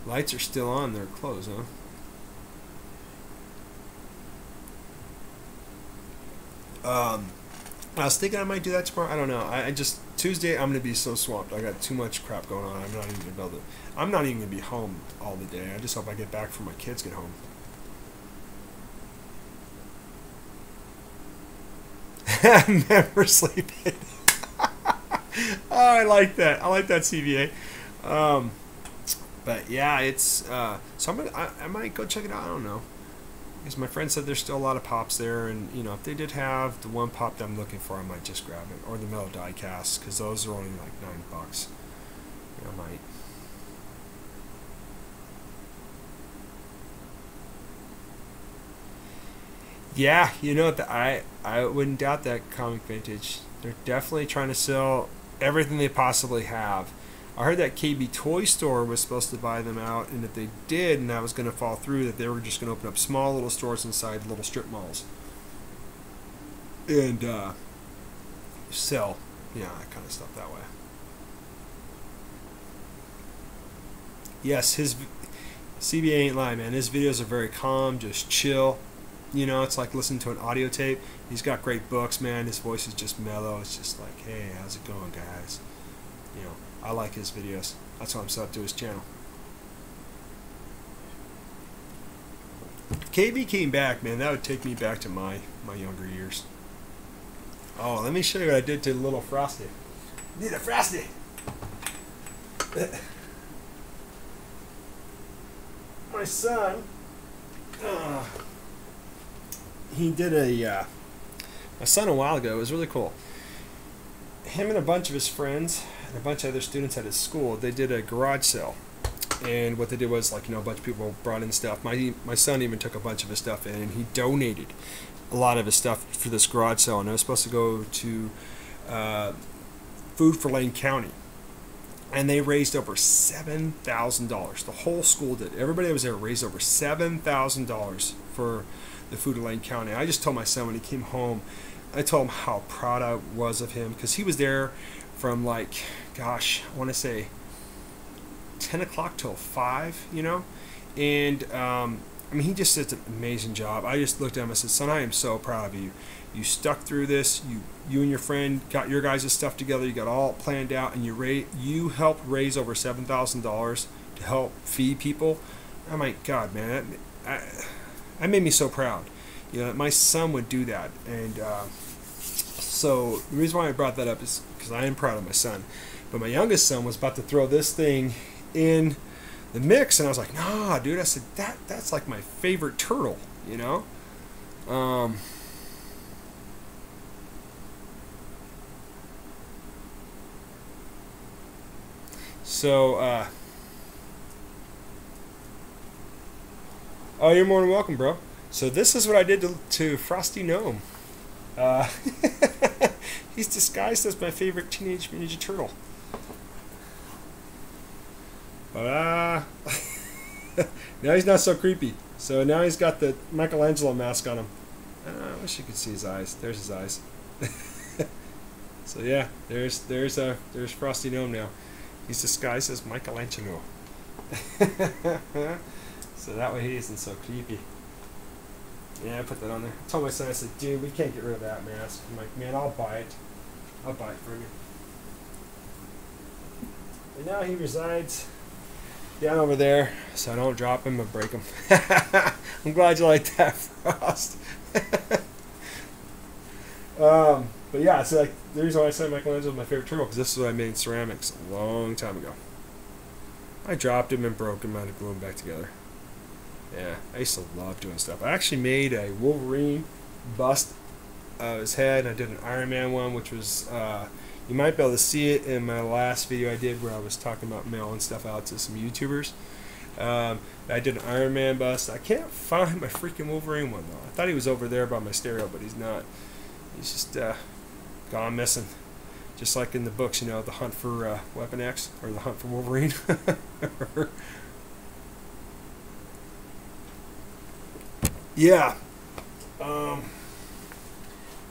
Lights are still on. They're closed, huh? I was thinking I might do that tomorrow. I don't know. I just Tuesday I'm gonna be so swamped. I got too much crap going on. I'm not even gonna be able to. I'm not even gonna be home all the day. I just hope I get back before my kids get home. Never sleeping. Oh, I like that. I like that, CVA. But yeah, it's so I might go check it out. I don't know, because my friend said there's still a lot of pops there, and you know, if they did have the one pop that I'm looking for, I might just grab it, or the metal die cast, because those are only like $9. You know, I might. Yeah, you know, I wouldn't doubt that Comic Vintage. They're definitely trying to sell everything they possibly have. I heard that KB Toy Store was supposed to buy them out, and if they did, and that was going to fall through, that they were just going to open up small little stores inside little strip malls and sell, yeah, that kind of stuff that way. Yes, his CBA ain't lying, man. His videos are very calm, just chill. You know, it's like listening to an audio tape. He's got great books, man. His voice is just mellow. It's just like, hey, how's it going, guys? You know, I like his videos. That's why I'm subbed to his channel. If KB came back, man, that would take me back to my younger years. Oh, let me show you what I did to little Frosty. Need a Frosty. My son, he did my son a while ago. It was really cool. Him and a bunch of his friends and a bunch of other students at his school, they did a garage sale. And what they did was, like, you know, a bunch of people brought in stuff. My son even took a bunch of his stuff in, and he donated a lot of his stuff for this garage sale. And it was supposed to go to Food for Lane County. And they raised over $7,000. The whole school did. Everybody that was there raised over $7,000 for the Food for Lane County. I just told my son when he came home, I told him how proud I was of him, because he was there from, like, gosh, I want to say 10 o'clock till 5, you know? And, I mean, he just did an amazing job. I just looked at him and said, son, I am so proud of you. You stuck through this. You and your friend got your guys' stuff together. You got all planned out, and you helped raise over $7,000 to help feed people. Oh, my God, man. That made me so proud. You know, that my son would do that. And so the reason why I brought that up is because I am proud of my son. But my youngest son was about to throw this thing in the mix, and I was like, nah, dude. I said, that's like my favorite turtle, you know? So, oh, you're more than welcome, bro. So this is what I did to Frosty Gnome. He's disguised as my favorite Teenage Mutant Ninja Turtle. But now he's not so creepy. So now he's got the Michelangelo mask on him. I wish you could see his eyes. There's his eyes. So yeah, there's Frosty Gnome now. He's disguised as Michelangelo. So that way he isn't so creepy. Yeah, I put that on there. I told my son, I said, dude, we can't get rid of that mask. I'm like, man, I'll buy it. I'll buy it for you. And now he resides down over there, so I don't drop him or break him. I'm glad you like that, Frost. But yeah, so like the reason why I said Michelangelo is my favorite turtle, because this is what I made in ceramics a long time ago. I dropped him and broke him. I had to glue him back together. Yeah, I used to love doing stuff. I actually made a Wolverine bust of his head. I did an Iron Man one, which was, you might be able to see it in my last video I did where I was talking about mailing stuff out to some YouTubers. I did an Iron Man bust. I can't find my freaking Wolverine one, though. I thought he was over there by my stereo, but he's not. He's just gone missing. Just like in the books, you know, The Hunt for Weapon X, or The Hunt for Wolverine. Yeah.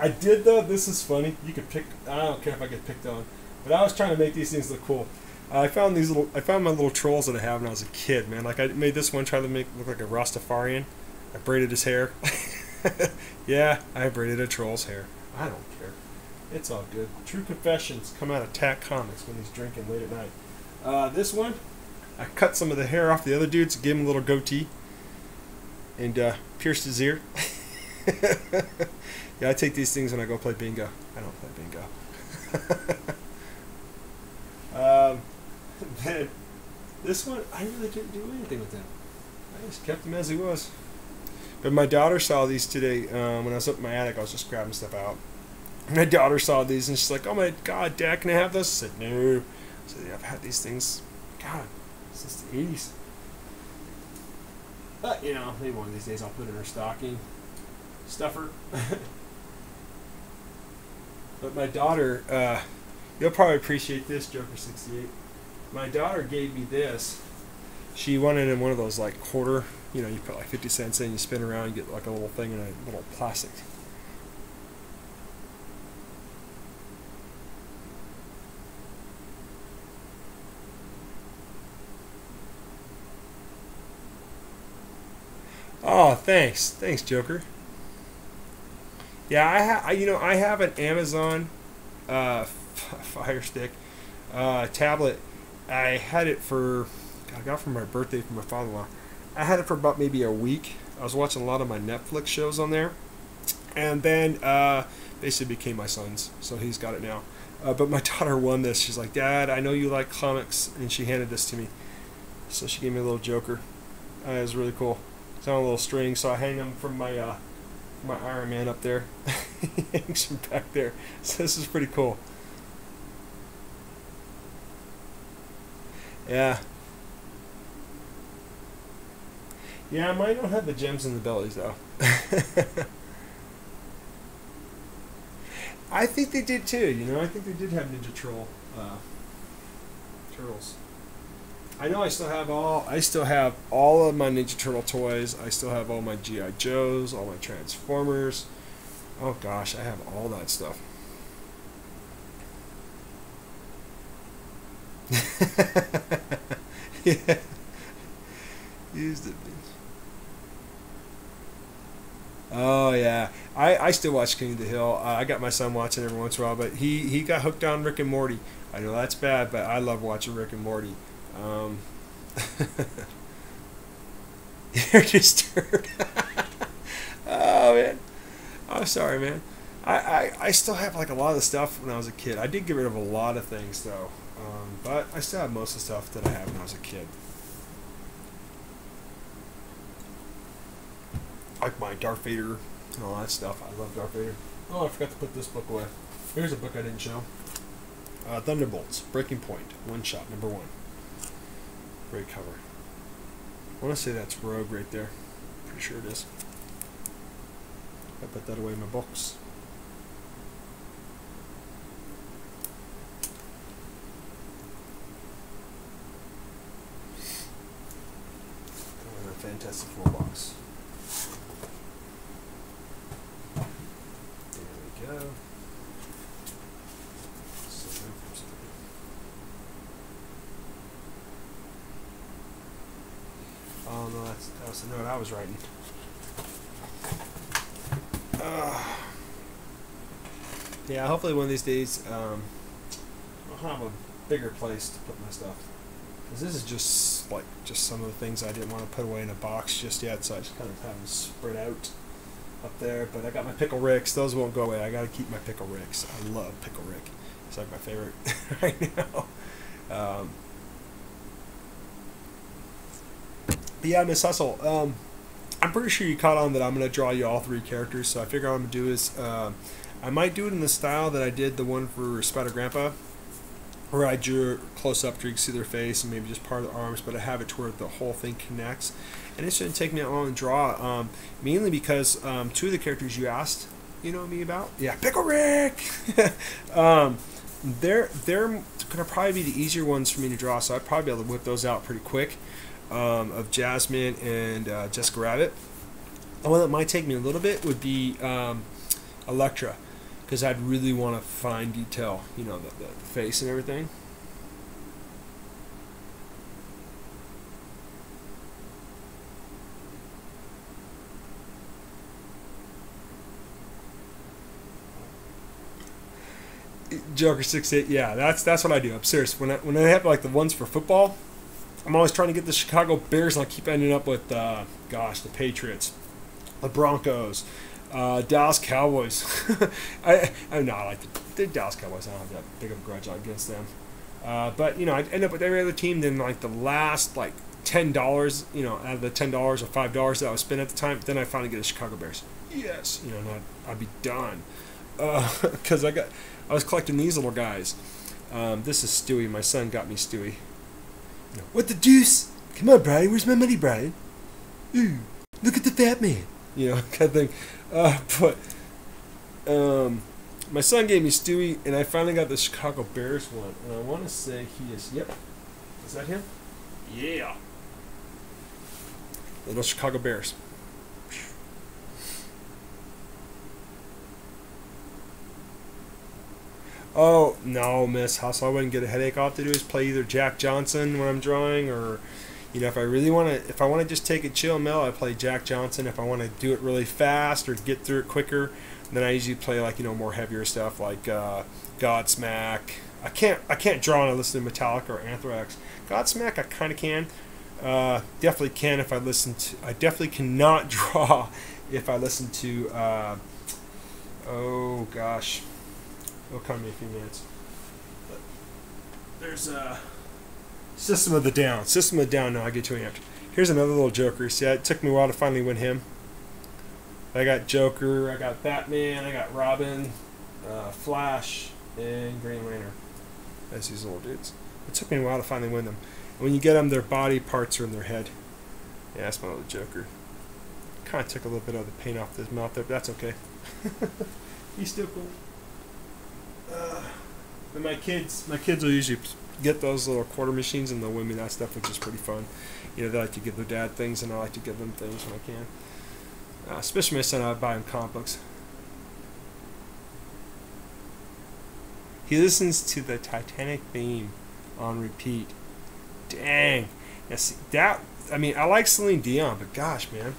I did though. This is funny. You could pick. I don't care if I get picked on, but I was trying to make these things look cool. I found these little. I found my little trolls that I have when I was a kid. Man, like I made this one try to make look like a Rastafarian. I braided his hair. Yeah, I braided a troll's hair. I don't care. It's all good. True confessions come out of Tack Comics when he's drinking late at night. This one, I cut some of the hair off the other dudes, gave him a little goatee, and pierced his ear. Yeah, I take these things when I go play bingo. I don't play bingo. Man, this one, I really didn't do anything with them. I just kept him as he was. But my daughter saw these today when I was up in my attic. I was just grabbing stuff out. My daughter saw these and she's like, "Oh my God, Dad, can I have this?" I said, "No." I said, "Yeah, I've had these things, God, since the 80s. But, you know, maybe one of these days I'll put it in her stocking. Stuff her. But my daughter, you'll probably appreciate this, Joker68. My daughter gave me this. She wanted in one of those, like, quarter, you know, you put like 50 cents in, you spin around, you get like a little thing in a little plastic. Oh, thanks. Thanks, Joker. Yeah, I have an Amazon Fire Stick tablet. I had it for, I got it for my birthday from my father-in-law. I had it for about maybe a week. I was watching a lot of my Netflix shows on there, and then basically became my son's. So he's got it now. But my daughter won this. She's like, "Dad, I know you like comics," and she handed this to me. So she gave me a little Joker. It was really cool. It's on a little string, so I hang them from my Iron Man up there. He hangs from back there. So this is pretty cool. Yeah. Yeah, mine don't have the gems in the bellies though. I think they did too. You know, I think they did have Ninja Troll turtles. I know I still have all of my Ninja Turtle toys. I still have all my G.I. Joes, all my Transformers. Oh gosh, I have all that stuff. Yeah. Used it. Oh yeah, I still watch King of the Hill. I got my son watching every once in a while, but he got hooked on Rick and Morty. I know that's bad, but I love watching Rick and Morty. You're disturbed. Oh man, I'm sorry, man. I still have like a lot of the stuff when I was a kid. I did get rid of a lot of things though, but I still have most of the stuff that I had when I was a kid. Like my Darth Vader and all that stuff. I love Darth Vader. Oh, I forgot to put this book away. Here's a book I didn't show. Thunderbolts, Breaking Point, one shot, #1. Great cover. I want to say that's Rogue right there. Pretty sure it is. I put that away in my books. Fantastic Four box. There we go. Oh no, that was the note I was writing. Yeah, hopefully one of these days I'll have a bigger place to put my stuff. Because this is just some of the things I didn't want to put away in a box just yet, so I just kind of have them spread out up there. But I got my Pickle Ricks; those won't go away. I got to keep my Pickle Ricks. I love Pickle Rick; it's like my favorite right now. But yeah, Miss Hustle. I'm pretty sure you caught on that I'm going to draw you all three characters. So I figure what I'm going to do is I might do it in the style that I did the one for Spider Grandpa, where I drew close up so you can see their face and maybe just part of the arms, but I have it to where the whole thing connects. And it shouldn't take me that long to draw, mainly because two of the characters you asked, me about, yeah, Pickle Rick. They're gonna probably be the easier ones for me to draw, so I'd probably be able to whip those out pretty quick. Of Jasmine and Jessica Rabbit. The one that might take me a little bit would be Elektra, because I'd really want to fine detail, the face and everything. Joker 68, yeah, that's what I do. I'm serious. When I have like the ones for football, I'm always trying to get the Chicago Bears, and I keep ending up with, the Patriots, the Broncos, Dallas Cowboys. I like the Dallas Cowboys. I don't have that big of a grudge against them. But I end up with every other team. Then like the last like $10, out of the $10 or $5 that I was spending at the time, then I finally get the Chicago Bears. Yes, and I'd be done. Because I was collecting these little guys. This is Stewie. My son got me Stewie. What the deuce? Come on, Brian. Where's my money, Brian? Ooh, look at the fat man. Kind of thing. But my son gave me Stewie, and I finally got the Chicago Bears one. And I want to say he is. Yep. Is that him? Yeah. Little Chicago Bears. Oh no, Miss Hustle! I wouldn't get a headache. All I have to do is play either Jack Johnson when I'm drawing, or if I really if I want to just take it chill, Mel, I play Jack Johnson. If I want to do it really fast or get through it quicker, then I usually play like more heavier stuff like Godsmack. I can't draw and I listen to Metallica or Anthrax. Godsmack I kind of can. Definitely can if I listen to. I definitely cannot draw if I listen to. Oh gosh. It'll come in a few minutes. But there's System of the Down. System of the Down, no, I get too amped. Here's another little Joker. See, it took me a while to finally win him. I got Joker, I got Batman, I got Robin, Flash, and Green Lantern. That's these little dudes. It took me a while to finally win them. And when you get them, their body parts are in their head. Yeah, that's my little Joker. Kind of took a little bit of the paint off his mouth there, but that's okay. He's still cool. But my kids will usually get those little quarter machines and they'll win me that stuff, which is pretty fun. They like to give their dad things, and I like to give them things when I can. Especially my son, I buy him comic books. He listens to the Titanic theme on repeat. Dang. Yes, I like Celine Dion, but gosh, man.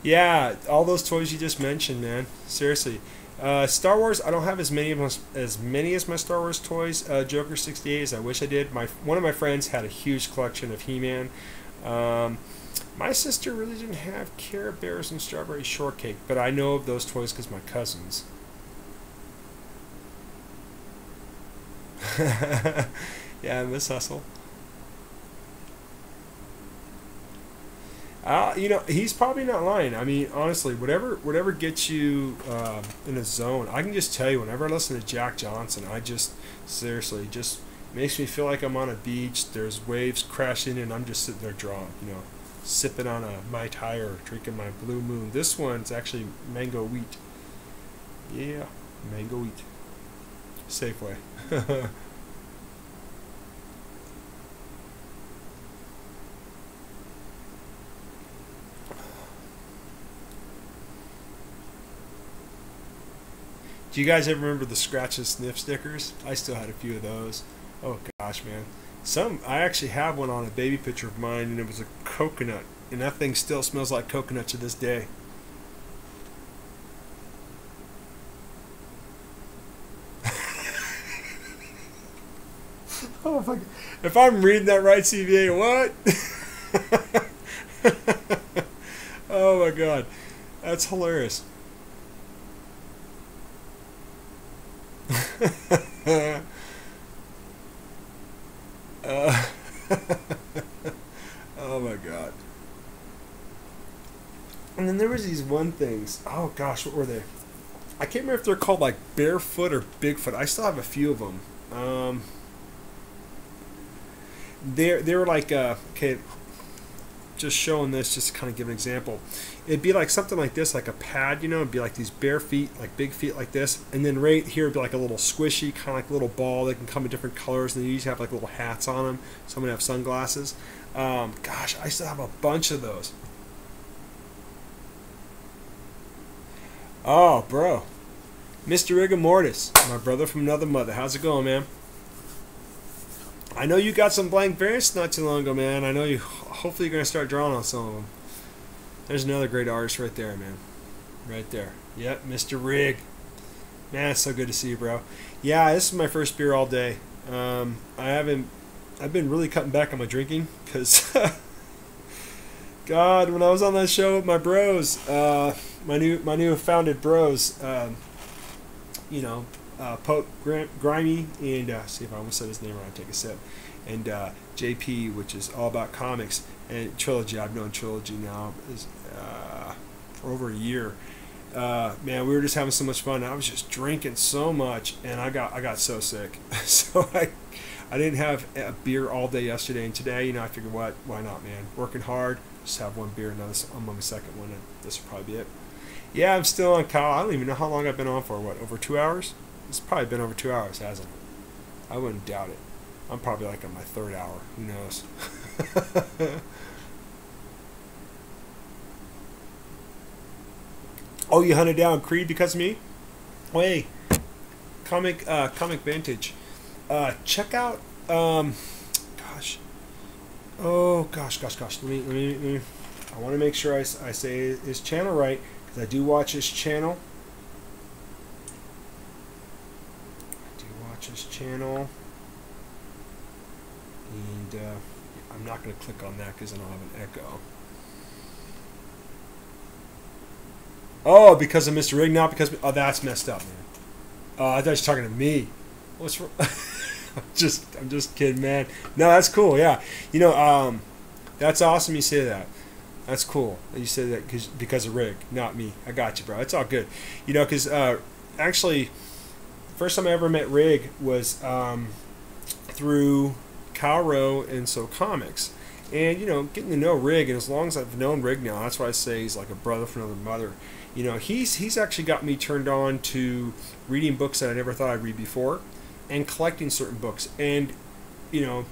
Yeah, all those toys you just mentioned, man. Seriously. Star Wars, I don't have as many as my Star Wars toys. Joker 68 as I wish I did. One of my friends had a huge collection of He-Man. My sister really didn't have Care Bears and Strawberry Shortcake, but I know of those toys because my cousins. Yeah, Miss Hustle. He's probably not lying. I mean, honestly, whatever gets you in a zone. I can just tell you, whenever I listen to Jack Johnson, seriously, just makes me feel like I'm on a beach. There's waves crashing, and I'm just sitting there drawing. Sipping on a Mai Tai or drinking my Blue Moon. This one's actually mango wheat. Yeah, mango wheat. Safeway. Do you guys ever remember the scratch and sniff stickers? I still had a few of those. Oh gosh, man. I actually have one on a baby picture of mine, and it was a coconut, and that thing still smells like coconut to this day. Oh, if I'm reading that right, CVA, what? Oh my god, that's hilarious. uh, oh my god. And then there was these one things. Oh gosh, what were they? I can't remember if they're called like Barefoot or Bigfoot. I still have a few of them. They're like okay. Just showing this, just to kind of give an example. It'd be like something like this, like a pad, you know. It'd be like these bare feet, like big feet like this, and then right here would be like a little squishy, kind of like a little ball that can come in different colors. And they usually have like little hats on them. Some would have sunglasses. Gosh, I still have a bunch of those. Oh, bro. Mr. Rigor Mortis, my brother from another mother. How's it going, man? I know you got some blank variants not too long ago, man. I know you. Hopefully you're going to start drawing on some of them. There's another great artist right there, man. Right there. Yep, Mr. Rig. Man, it's so good to see you, bro. Yeah, this is my first beer all day. I've been really cutting back on my drinking because God, when I was on that show with my bros, my new founded bros, you know, Pope Grimy and see if I almost said his name right. Take a sip. And JP, which is all about comics, and Trilogy. I've known Trilogy now is for over a year. Man, we were just having so much fun. I was just drinking so much, and I got so sick. So I didn't have a beer all day yesterday, and today, you know, I figured, why not, man? Working hard, just have one beer. Now I'm on my second one, and this will probably be it. Yeah, I'm still on Kyle. I don't even know how long I've been on for. What, over 2 hours? It's probably been over 2 hours, hasn't it? I wouldn't doubt it. I'm probably like on my third hour. Who knows? Oh, you hunted down Creed because of me? Oh, hey, comic vintage. Check out. Gosh. Oh gosh. Let me. I want to make sure I say his channel right because I do watch his channel. And I'm not going to click on that because I don't have an echo. Oh, because of Mr. Rig, not because... Oh, that's messed up, man. I thought you were talking to me. What's wrong? I'm just kidding, man. No, that's cool, yeah. You know, that's awesome you say that. That's cool that you say that because of Rig, not me. I got you, bro. It's all good. You know, because actually, first time I ever met Rig was through Kyle Rowe and So Comics. And, you know, getting to know Rig, and as long as I've known Rig now, that's why I say he's like a brother from another mother. You know, he's actually got me turned on to reading books that I never thought I'd read before and collecting certain books. And, you know,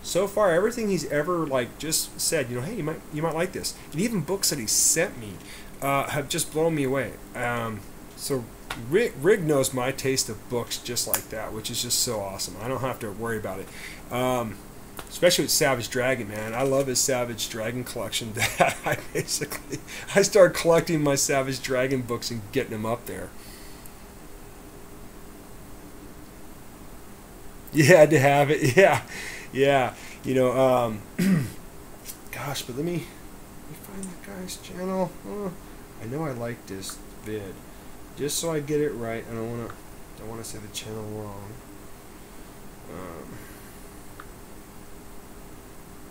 so far everything he's ever like just said, you know, hey, you might like this. And even books that he sent me have just blown me away. So Rig knows my taste of books just like that, which is just so awesome. I don't have to worry about it. Especially with Savage Dragon, man. I love his Savage Dragon collection. That I started collecting my Savage Dragon books and getting them up there. You had to have it, yeah. You know, gosh, but let me find that guy's channel. I know I like this vid. Just so I get it right, I don't wanna say the channel wrong.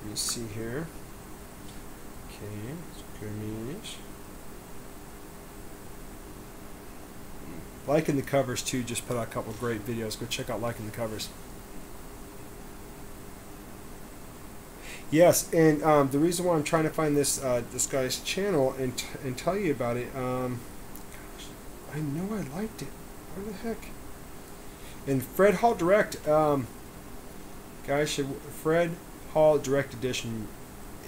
Let me see here. Okay, skirmish. Liking the Covers too just put out a couple of great videos. Go check out Liking the Covers. Yes, and the reason why I'm trying to find this this guy's channel and tell you about it. Gosh, I know I liked it. Where the heck? And Fred Hall Direct. Guys, Fred Hall Direct Edition.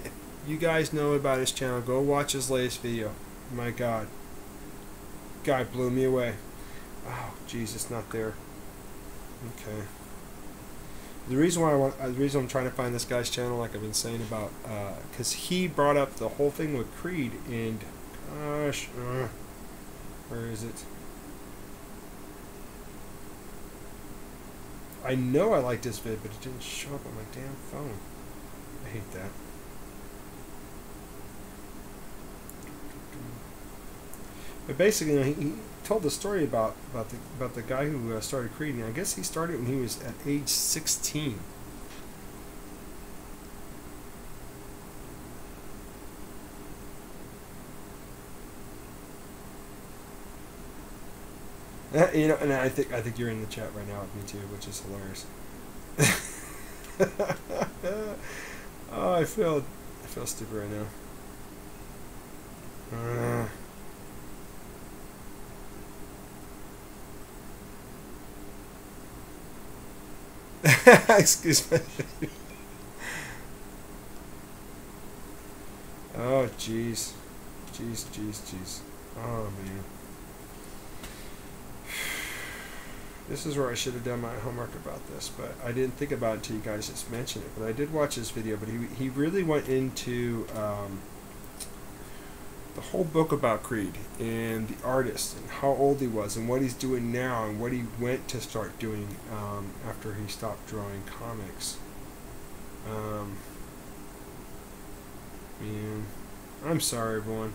If you guys know about his channel, go watch his latest video. My God, guy blew me away. Oh, jeez, it's not there. Okay. The reason I'm trying to find this guy's channel, like I've been saying about, because he brought up the whole thing with Creed, and gosh, where is it? I know I liked this vid, but it didn't show up on my damn phone. I hate that. But basically, you know, told the story about the guy who started Creed. And I guess he started when he was at age 16. You know, and I think you're in the chat right now with me too, which is hilarious. Oh, I feel stupid right now. Excuse me. Oh, jeez. Jeez. Oh, man. This is where I should have done my homework about this, but I didn't think about it until you guys just mentioned it. But I did watch this video, but he really went into the whole book about Creed and the artist and how old he was and what he's doing now and what he went to start doing after he stopped drawing comics. Man, I'm sorry, everyone.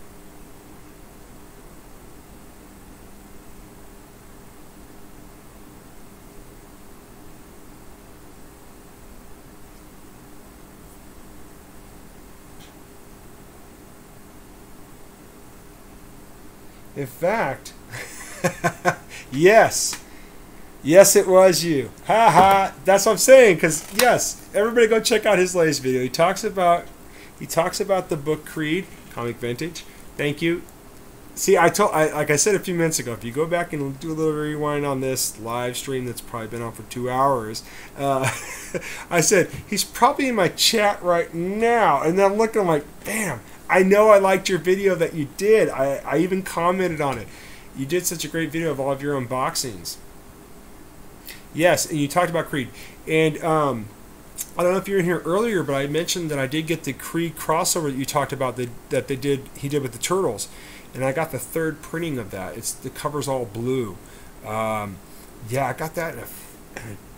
In fact, yes, it was you. Ha. That's what I'm saying. Because yes, everybody go check out his latest video. He talks about the book Creed, Comic Vintage. Thank you. See, like I said a few minutes ago, if you go back and do a little rewind on this live stream that's probably been on for 2 hours, I said he's probably in my chat right now, and then I'm looking, I'm like, bam. I know I liked your video that you did. I even commented on it. You did such a great video of all of your unboxings. Yes, and you talked about Creed. And I don't know if you're in here earlier, but I mentioned that I did get the Creed crossover that you talked about that he did with the Turtles. And I got the 3rd printing of that. The cover's all blue. Yeah, I got that in a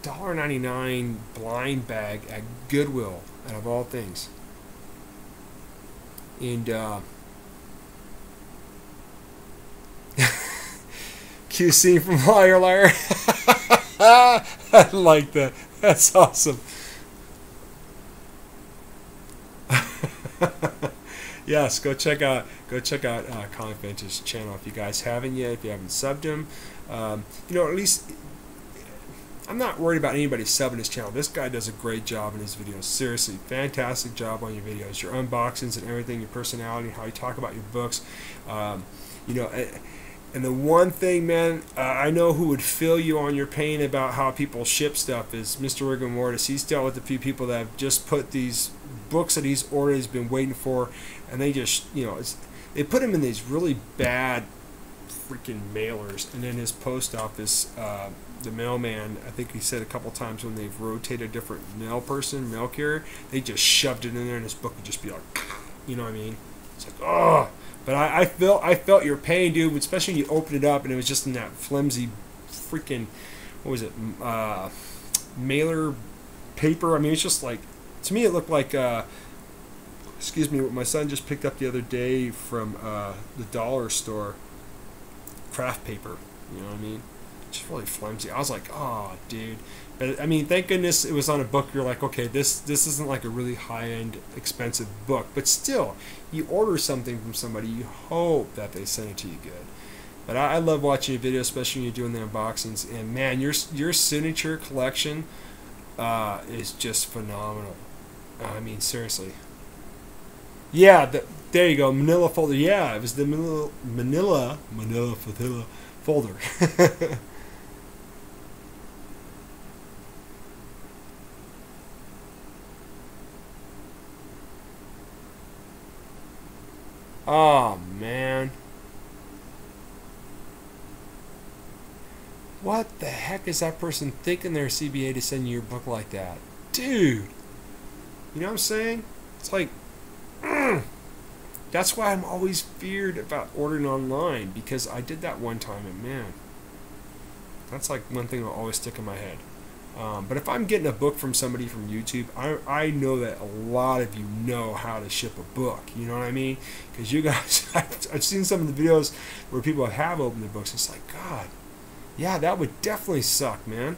$1.99 blind bag at Goodwill, out of all things. And QC from Liar. I like that. That's awesome. Yes, go check out Comic Vintage channel if you guys haven't yet. If you haven't subbed him, you know, at least I'm not worried about anybody subbing his channel. This guy does a great job in his videos. Seriously, fantastic job on your videos, your unboxings and everything, your personality, how you talk about your books. You know, and the one thing, man, I know who would feel you on your pain about how people ship stuff is Mr. Rigor Mortis. He's dealt with a few people that have just put these books that he's ordered, he's been waiting for, and they just, you know, they put him in these really bad freaking mailers, and then his post office, the mailman, I think he said a couple times when they've rotated a different mail carrier, they just shoved it in there and his book would just be like, you know what I mean? It's like, oh. But I felt your pain, dude, especially when you opened it up and it was just in that flimsy freaking, what was it, mailer paper. I mean, it's just like, to me it looked like, excuse me, what my son just picked up the other day from the dollar store, craft paper, you know what I mean? Just really flimsy. I was like, oh, dude. But I mean, thank goodness it was on a book. You're like, okay, this isn't like a really high-end, expensive book. But still, you order something from somebody, you hope that they send it to you good. But I love watching your videos, especially when you're doing the unboxings. And man, your signature collection is just phenomenal. I mean, seriously. Yeah, there you go, Manila folder. Yeah, it was the Manila folder. Oh, man. What the heck is that person thinking they're CBA to send you your book like that? Dude! You know what I'm saying? It's like, that's why I'm always feared about ordering online, because I did that one time and man, that's like one thing that'll always stick in my head. But if I'm getting a book from somebody from YouTube, I know that a lot of you know how to ship a book. You know what I mean? Because you guys, I've seen some of the videos where people have opened their books. It's like, God, yeah, that would definitely suck, man.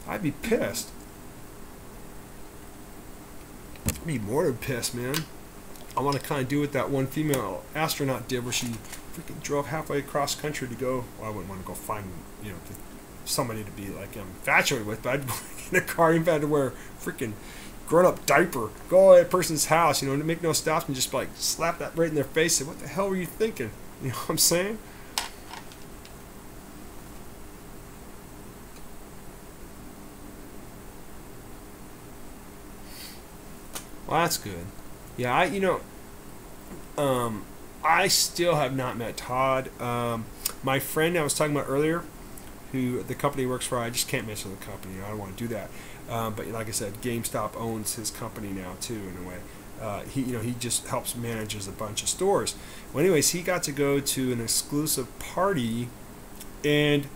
I'd be pissed. I'd be more than pissed, man. I want to kind of do what that one female astronaut did, where she freaking drove halfway across country to go. Well, I wouldn't want to go find, you know, somebody to be like infatuated with, but I'd go in a car and had to wear a freaking grown-up diaper, go to a person's house, you know, to make no stops and just like slap that right in their face. Say, what the hell were you thinking? You know what I'm saying? Well, that's good. Yeah, I still have not met Todd. My friend I was talking about earlier, who the company works for, I just can't mention the company. I don't want to do that. But like I said, GameStop owns his company now too, in a way. He just helps manages a bunch of stores. Well, anyways, he got to go to an exclusive party, and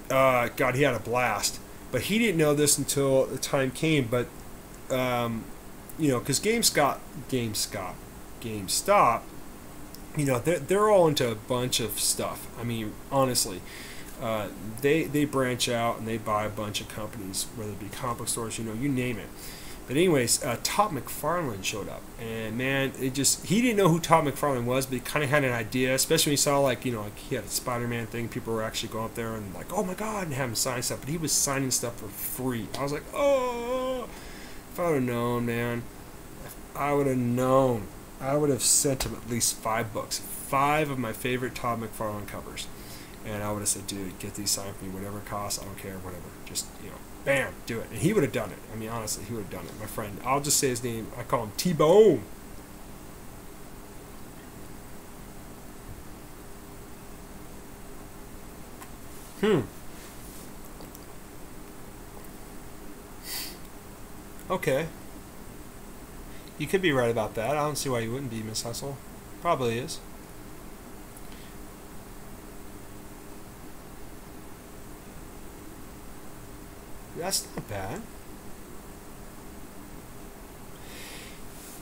God, he had a blast. But he didn't know this until the time came. But because GameStop, you know, they're all into a bunch of stuff. I mean, honestly, they branch out and they buy a bunch of companies, whether it be comic book stores, you know, you name it. But anyways, Todd McFarlane showed up, and man, he didn't know who Todd McFarlane was, but he kind of had an idea, especially when he saw, like, you know, like he had a Spider-Man thing. People were actually going up there and like, oh my God, and have him sign stuff. But he was signing stuff for free. I was like, oh, if I would have known, man, if I would have known, I would have sent him at least 5 books, 5 of my favorite Todd McFarlane covers. And I would have said, dude, get these signed for me, whatever it costs, I don't care, whatever. Just, you know, bam, do it. And he would have done it. I mean, honestly, he would have done it. My friend, I'll just say his name. I call him T-Bone. Okay. You could be right about that. I don't see why you wouldn't be, Miss Hustle. Probably is. That's not bad.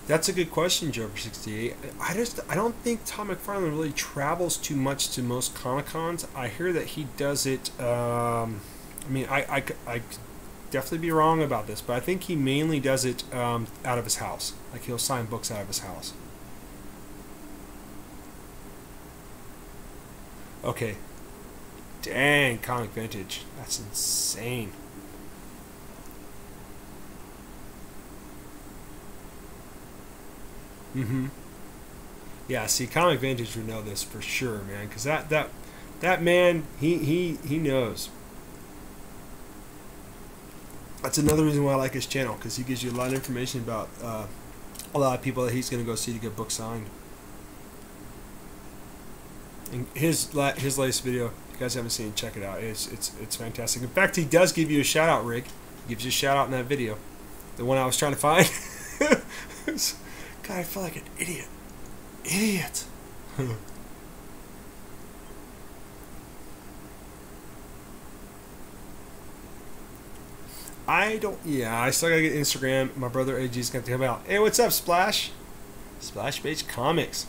That's a good question, Joker68. I don't think Todd McFarlane really travels too much to most Comic Cons. I hear that he does it. I mean, I could definitely be wrong about this, but I think he mainly does it out of his house. Like, he'll sign books out of his house. Okay. Dang, Comic Vintage. That's insane. Yeah, see, Comic Vintage would know this for sure, man, because that man, he knows. That's another reason why I like his channel, because he gives you a lot of information about a lot of people that he's going to go see to get books signed. And his latest video, if you guys haven't seen it, check it out. It's fantastic. In fact, he does give you a shout out, Rick. He gives you a shout out in that video, the one I was trying to find. God, I feel like an idiot. Idiot. I still gotta get Instagram. My brother AG's got to come out. Hey, what's up, Splash? Splash Page Comics.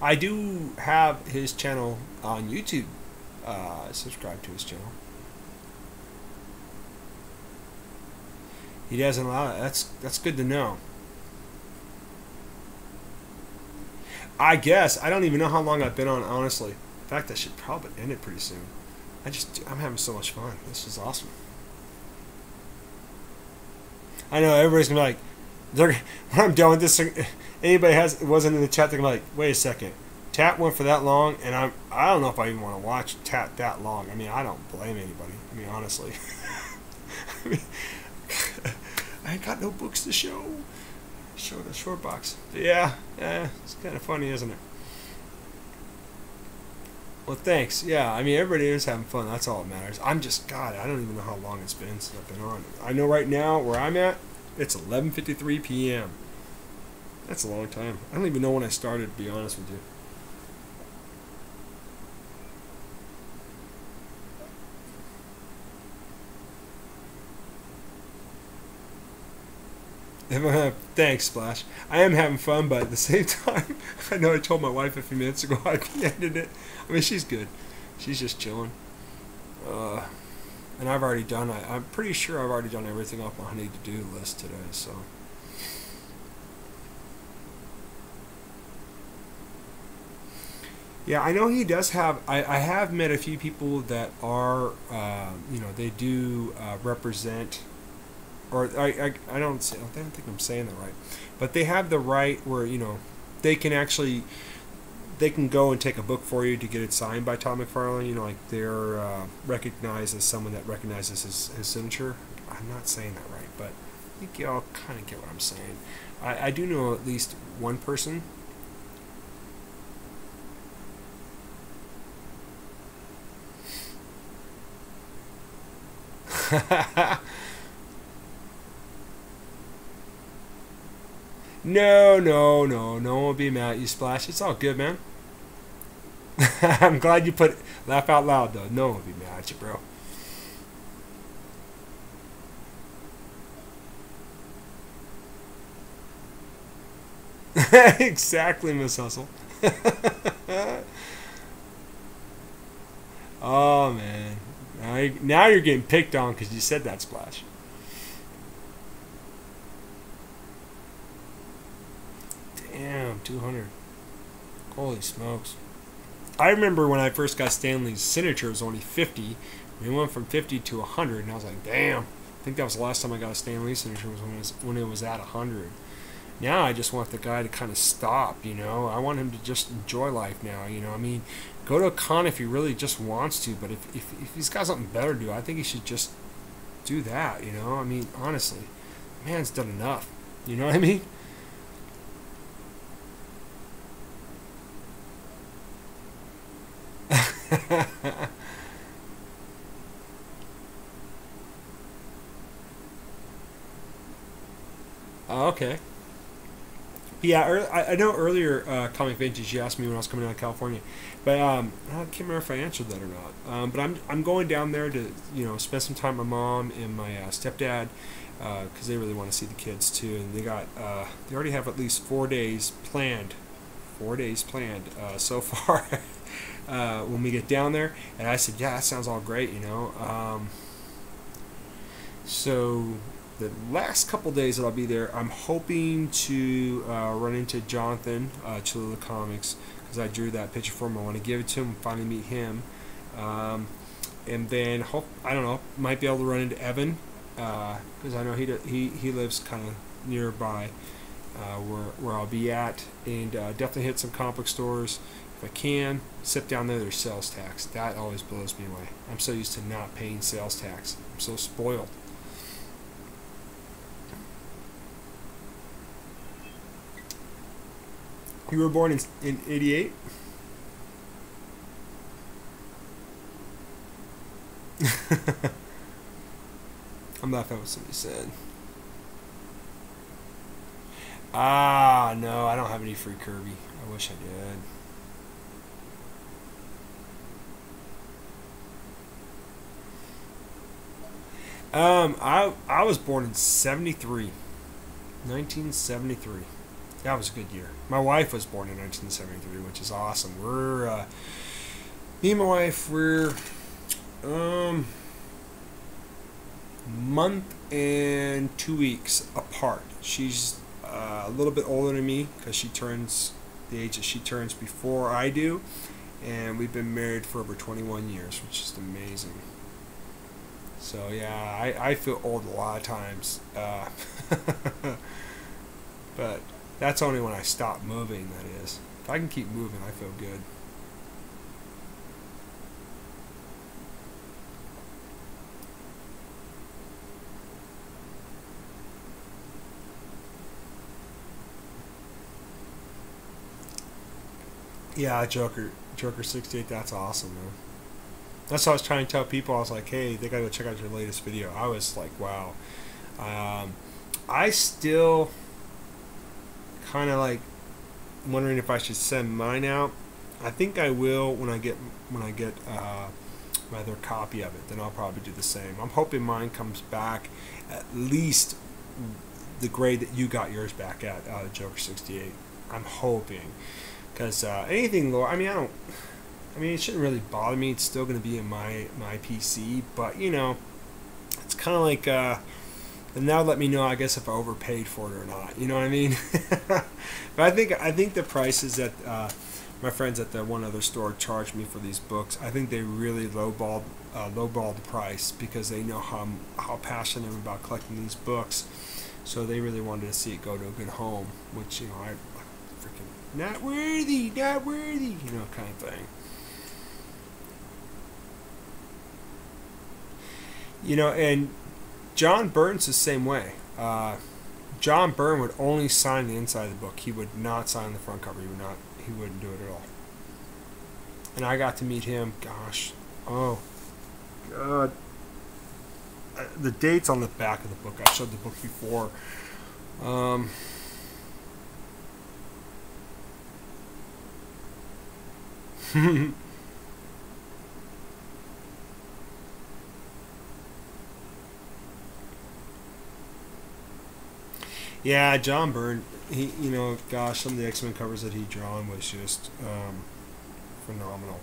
I do have his channel on YouTube. Subscribe to his channel. He doesn't allow it. That's good to know. I guess. I don't even know how long I've been on, honestly. In fact, I should probably end it pretty soon. I'm having so much fun. This is awesome. I know everybody's gonna be like, when I'm done with this, anybody wasn't in the chat, they're gonna be like, wait a second, Tat went for that long, and I don't know if I even want to watch Tat that long. I mean, I don't blame anybody. I mean, honestly. I mean, I ain't got no books to show. Show the short box. Yeah, it's kind of funny, isn't it? Well, thanks. Yeah, I mean, everybody is having fun. That's all that matters. God, I don't even know how long it's been since I've been on. I know right now where I'm at, it's 11:53 p.m. That's a long time. I don't even know when I started, to be honest with you. Thanks, Splash. I am having fun, but at the same time, I know I told my wife a few minutes ago I'd be ending it. I mean, she's good. She's just chilling. And I've already done. I'm pretty sure I've already done everything off my honey to-do list today. So. Yeah, I know he does have. I have met a few people that are, they do represent, or I don't think I'm saying that right, but they have the right where they can actually, they can go and take a book for you to get it signed by Todd McFarlane. Like they're recognized as someone that recognizes his signature. I'm not saying that right, but I think y'all kind of get what I'm saying. I do know at least one person. No, no one will be mad at you, Splash. It's all good, man. I'm glad you put laugh out loud though. No one will be mad at you, bro. Exactly, Miss Hustle. Oh man, now you're getting picked on because you said that, Splash. Damn, 200. Holy smokes. I remember when I first got Stanley's signature, it was only 50. We went from 50 to 100, and I was like, damn. I think that was the last time I got a Stanley signature was when it was at 100. Now I just want the guy to kind of stop, I want him to just enjoy life now, I mean, go to a con if he really just wants to, but if he's got something better to do, I think he should just do that, I mean, honestly, the man's done enough. You know what I mean? Oh, okay. Yeah, I know earlier Comic Vintage you asked me when I was coming down to California, but I can't remember if I answered that or not. But I'm going down there to spend some time with my mom and my stepdad because they really want to see the kids too, and they already have at least 4 days planned. 4 days planned so far when we get down there, and I said, yeah, that sounds all great. So the last couple days that I'll be there, I'm hoping to run into Jonathan Cholula Comics because I drew that picture for him. I want to give it to him and finally meet him. And then I don't know, might be able to run into Evan because I know he lives kind of nearby where I'll be at, and definitely hit some comic book stores if I can. Sit down there, there's sales tax. That always blows me away. I'm so used to not paying sales tax. I'm so spoiled. You were born in 88? I'm laughing at what somebody said. Ah, no, I don't have any free Kirby. I wish I did. I was born in 73. 1973. That was a good year. My wife was born in 1973, which is awesome. Me and my wife, we're month and 2 weeks apart. She's a little bit older than me because she turns the age that she turns before I do, and we've been married for over 21 years, which is amazing. So yeah, I feel old a lot of times, but that's only when I stop moving, that is. If I can keep moving, I feel good. Yeah, Joker 68, that's awesome, man. That's what I was trying to tell people. I was like, hey, they gotta go check out your latest video. I was like, wow. I still kind of like wondering if I should send mine out. I think I will when I get my other copy of it. Then I'll probably do the same. I'm hoping mine comes back at least the grade that you got yours back at, Joker 68. I'm hoping, because anything lower, I mean, it shouldn't really bother me. It's still going to be in my PC, but you know, it's kind of like, and now let me know, I guess, if I overpaid for it or not. You know what I mean? But I think the prices that my friends at the one other store charged me for these books, I think they really lowballed the price, because they know how passionate I'm about collecting these books. So they really wanted to see it go to a good home, which, you know, I freaking not worthy, you know, kind of thing. You know, and John Byrne's the same way. John Byrne would only sign the inside of the book. He would not sign the front cover. He wouldn't do it at all. And I got to meet him. Gosh, oh God, the dates on the back of the book. I showed the book before. Yeah, John Byrne. He, you know, gosh, some of the X-Men covers that he drawn was just phenomenal.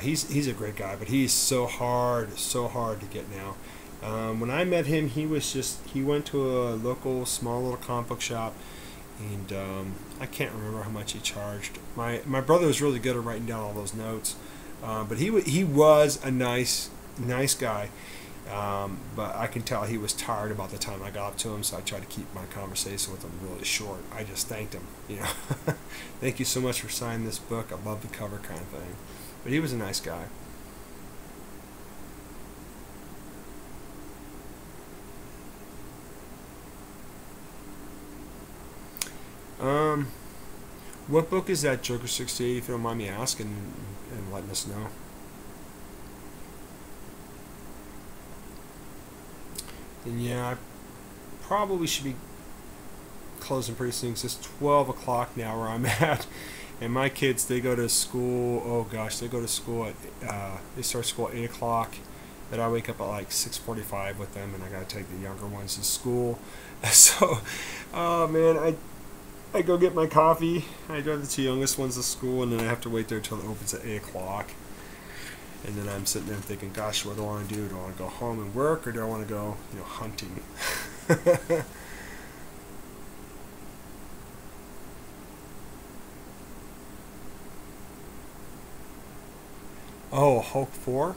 He's a great guy, but he's so hard to get now. When I met him, he went to a local small little comic book shop, and I can't remember how much he charged. My brother was really good at writing down all those notes, but he was a nice guy. But I can tell he was tired about the time I got up to him, so I tried to keep my conversation with him really short. I just thanked him, you know. Thank you so much for signing this book. I love the cover, kind of thing. But he was a nice guy. What book is that, Joker 68, if you don't mind me asking and letting us know? Then yeah, I probably should be closing pretty soon, 'cause it's 12 o'clock now where I'm at. And my kids, they go to school, oh gosh, they go to school at, they start school at 8 o'clock. But I wake up at like 6:45 with them, and I gotta take the younger ones to school. So, oh man, I go get my coffee, I drive the two youngest ones to school, and then I have to wait there until it opens at 8 o'clock. And then I'm sitting there thinking, gosh, what do I want to do? Do I want to go home and work, or do I want to go, you know, hunting? Oh, Hulk 4?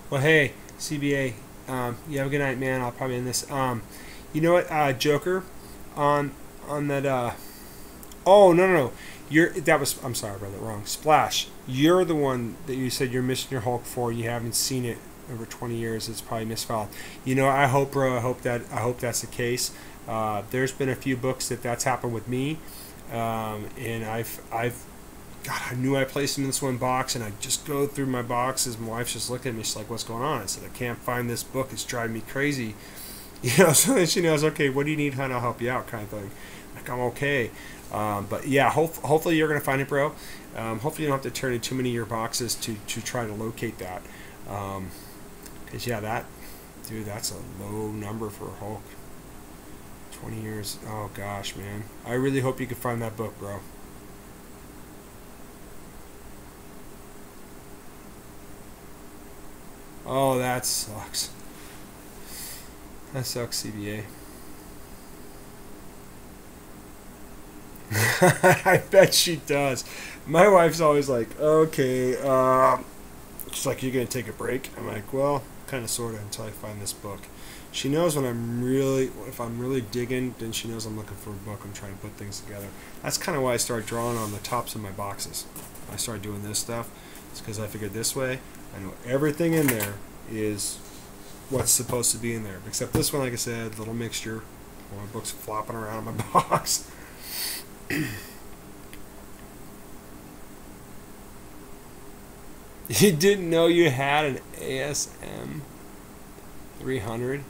Well, hey, CBA, you have a good night, man. I'll probably end this. You know what, Joker, on that, oh, no. I'm sorry, I read that wrong. Splash, you're the one that you said you're missing your Hulk for. You haven't seen it over 20 years. It's probably misfiled. You know, I hope, bro, I hope that's the case. There's been a few books that's happened with me, and God, I knew I placed them in this one box, and I just go through my boxes. My wife just looked at me. She's like, "What's going on?" I said, "I can't find this book. It's driving me crazy." You know, so then she knows, okay, what do you need, hon? I'll help you out, kind of thing. Like, I'm okay. But yeah, hopefully you're gonna find it, bro. Hopefully you don't have to turn in too many of your boxes to try to locate that. Cause yeah, that's a low number for a Hulk. 20 years. Oh gosh, man. I really hope you can find that book, bro. Oh, that sucks. That sucks, CBA. I bet she does. My wife's always like, okay, she's like, you're going to take a break? I'm like, well, kind of, sort of, until I find this book. She knows when if I'm really digging, then she knows I'm looking for a book. I'm trying to put things together. That's kind of why I started drawing on the tops of my boxes. I started doing this stuff. It's because I figured this way, I know everything in there is what's supposed to be in there. Except this one, like I said, little mixture. My book's flopping around in my box. You didn't know you had an ASM 300?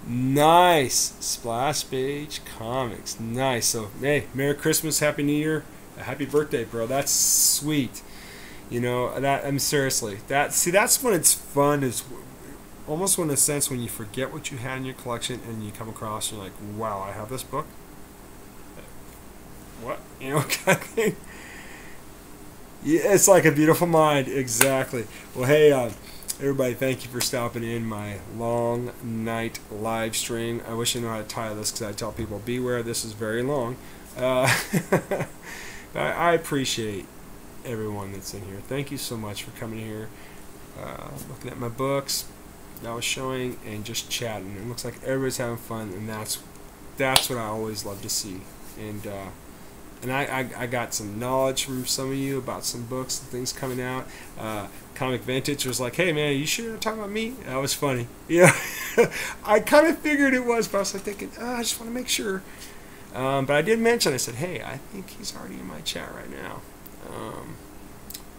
Nice. Splash Page Comics. Nice. So, hey, Merry Christmas, Happy New Year, Happy Birthday, bro. That's sweet. You know, that, I'm seriously, that's when it's fun, is almost in a sense when you forget what you had in your collection and you come across and you're like, wow, I have this book. What? You know, kind of thing. Yeah, it's like a beautiful mind. Exactly. Well, hey, everybody, thank you for stopping in my long night live stream. I wish I knew how to tie this, because I tell people, beware, this is very long. I appreciate everyone that's in here. Thank you so much for coming here, looking at my books that I was showing, and just chatting. It looks like everybody's having fun, and that's what I always love to see. And I got some knowledge from some of you about some books and things coming out. Comic Vintage was like, hey man, you sure you're talking about me? That was funny. Yeah, I kind of figured it was, but I was like thinking, I just want to make sure. But I did mention, I said, hey, I think he's already in my chat right now.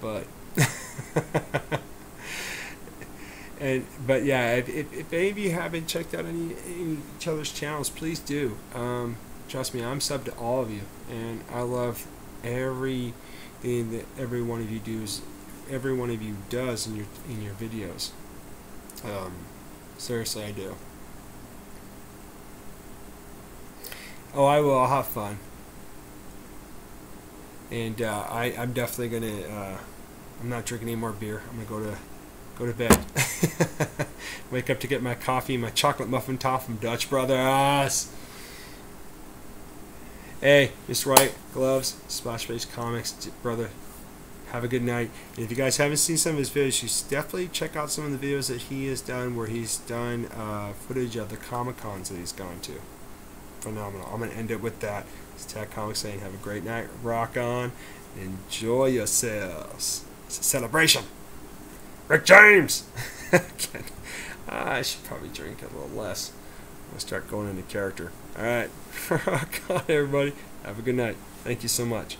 But but yeah, if any of you haven't checked out any each other's channels, please do. Trust me, I'm subbed to all of you, and I love everything that every one of you does in your videos. Seriously, I do. Oh, I will. I'll have fun. And I'm definitely gonna. I'm not drinking any more beer. I'm gonna go to bed. Wake up to get my coffee, my chocolate muffin top from Dutch Brothers. Hey, Mr. White, Gloves, Splash Page Comics, brother. Have a good night. And if you guys haven't seen some of his videos, you should definitely check out some of the videos that he has done, where he's done footage of the Comic-Cons that he's gone to. Phenomenal. I'm going to end it with that. It's Tag Comics saying, have a great night, rock on, enjoy yourselves. It's a celebration. Rick James! I should probably drink a little less. I'm going to start going into character. Alright, rock on everybody. Have a good night. Thank you so much.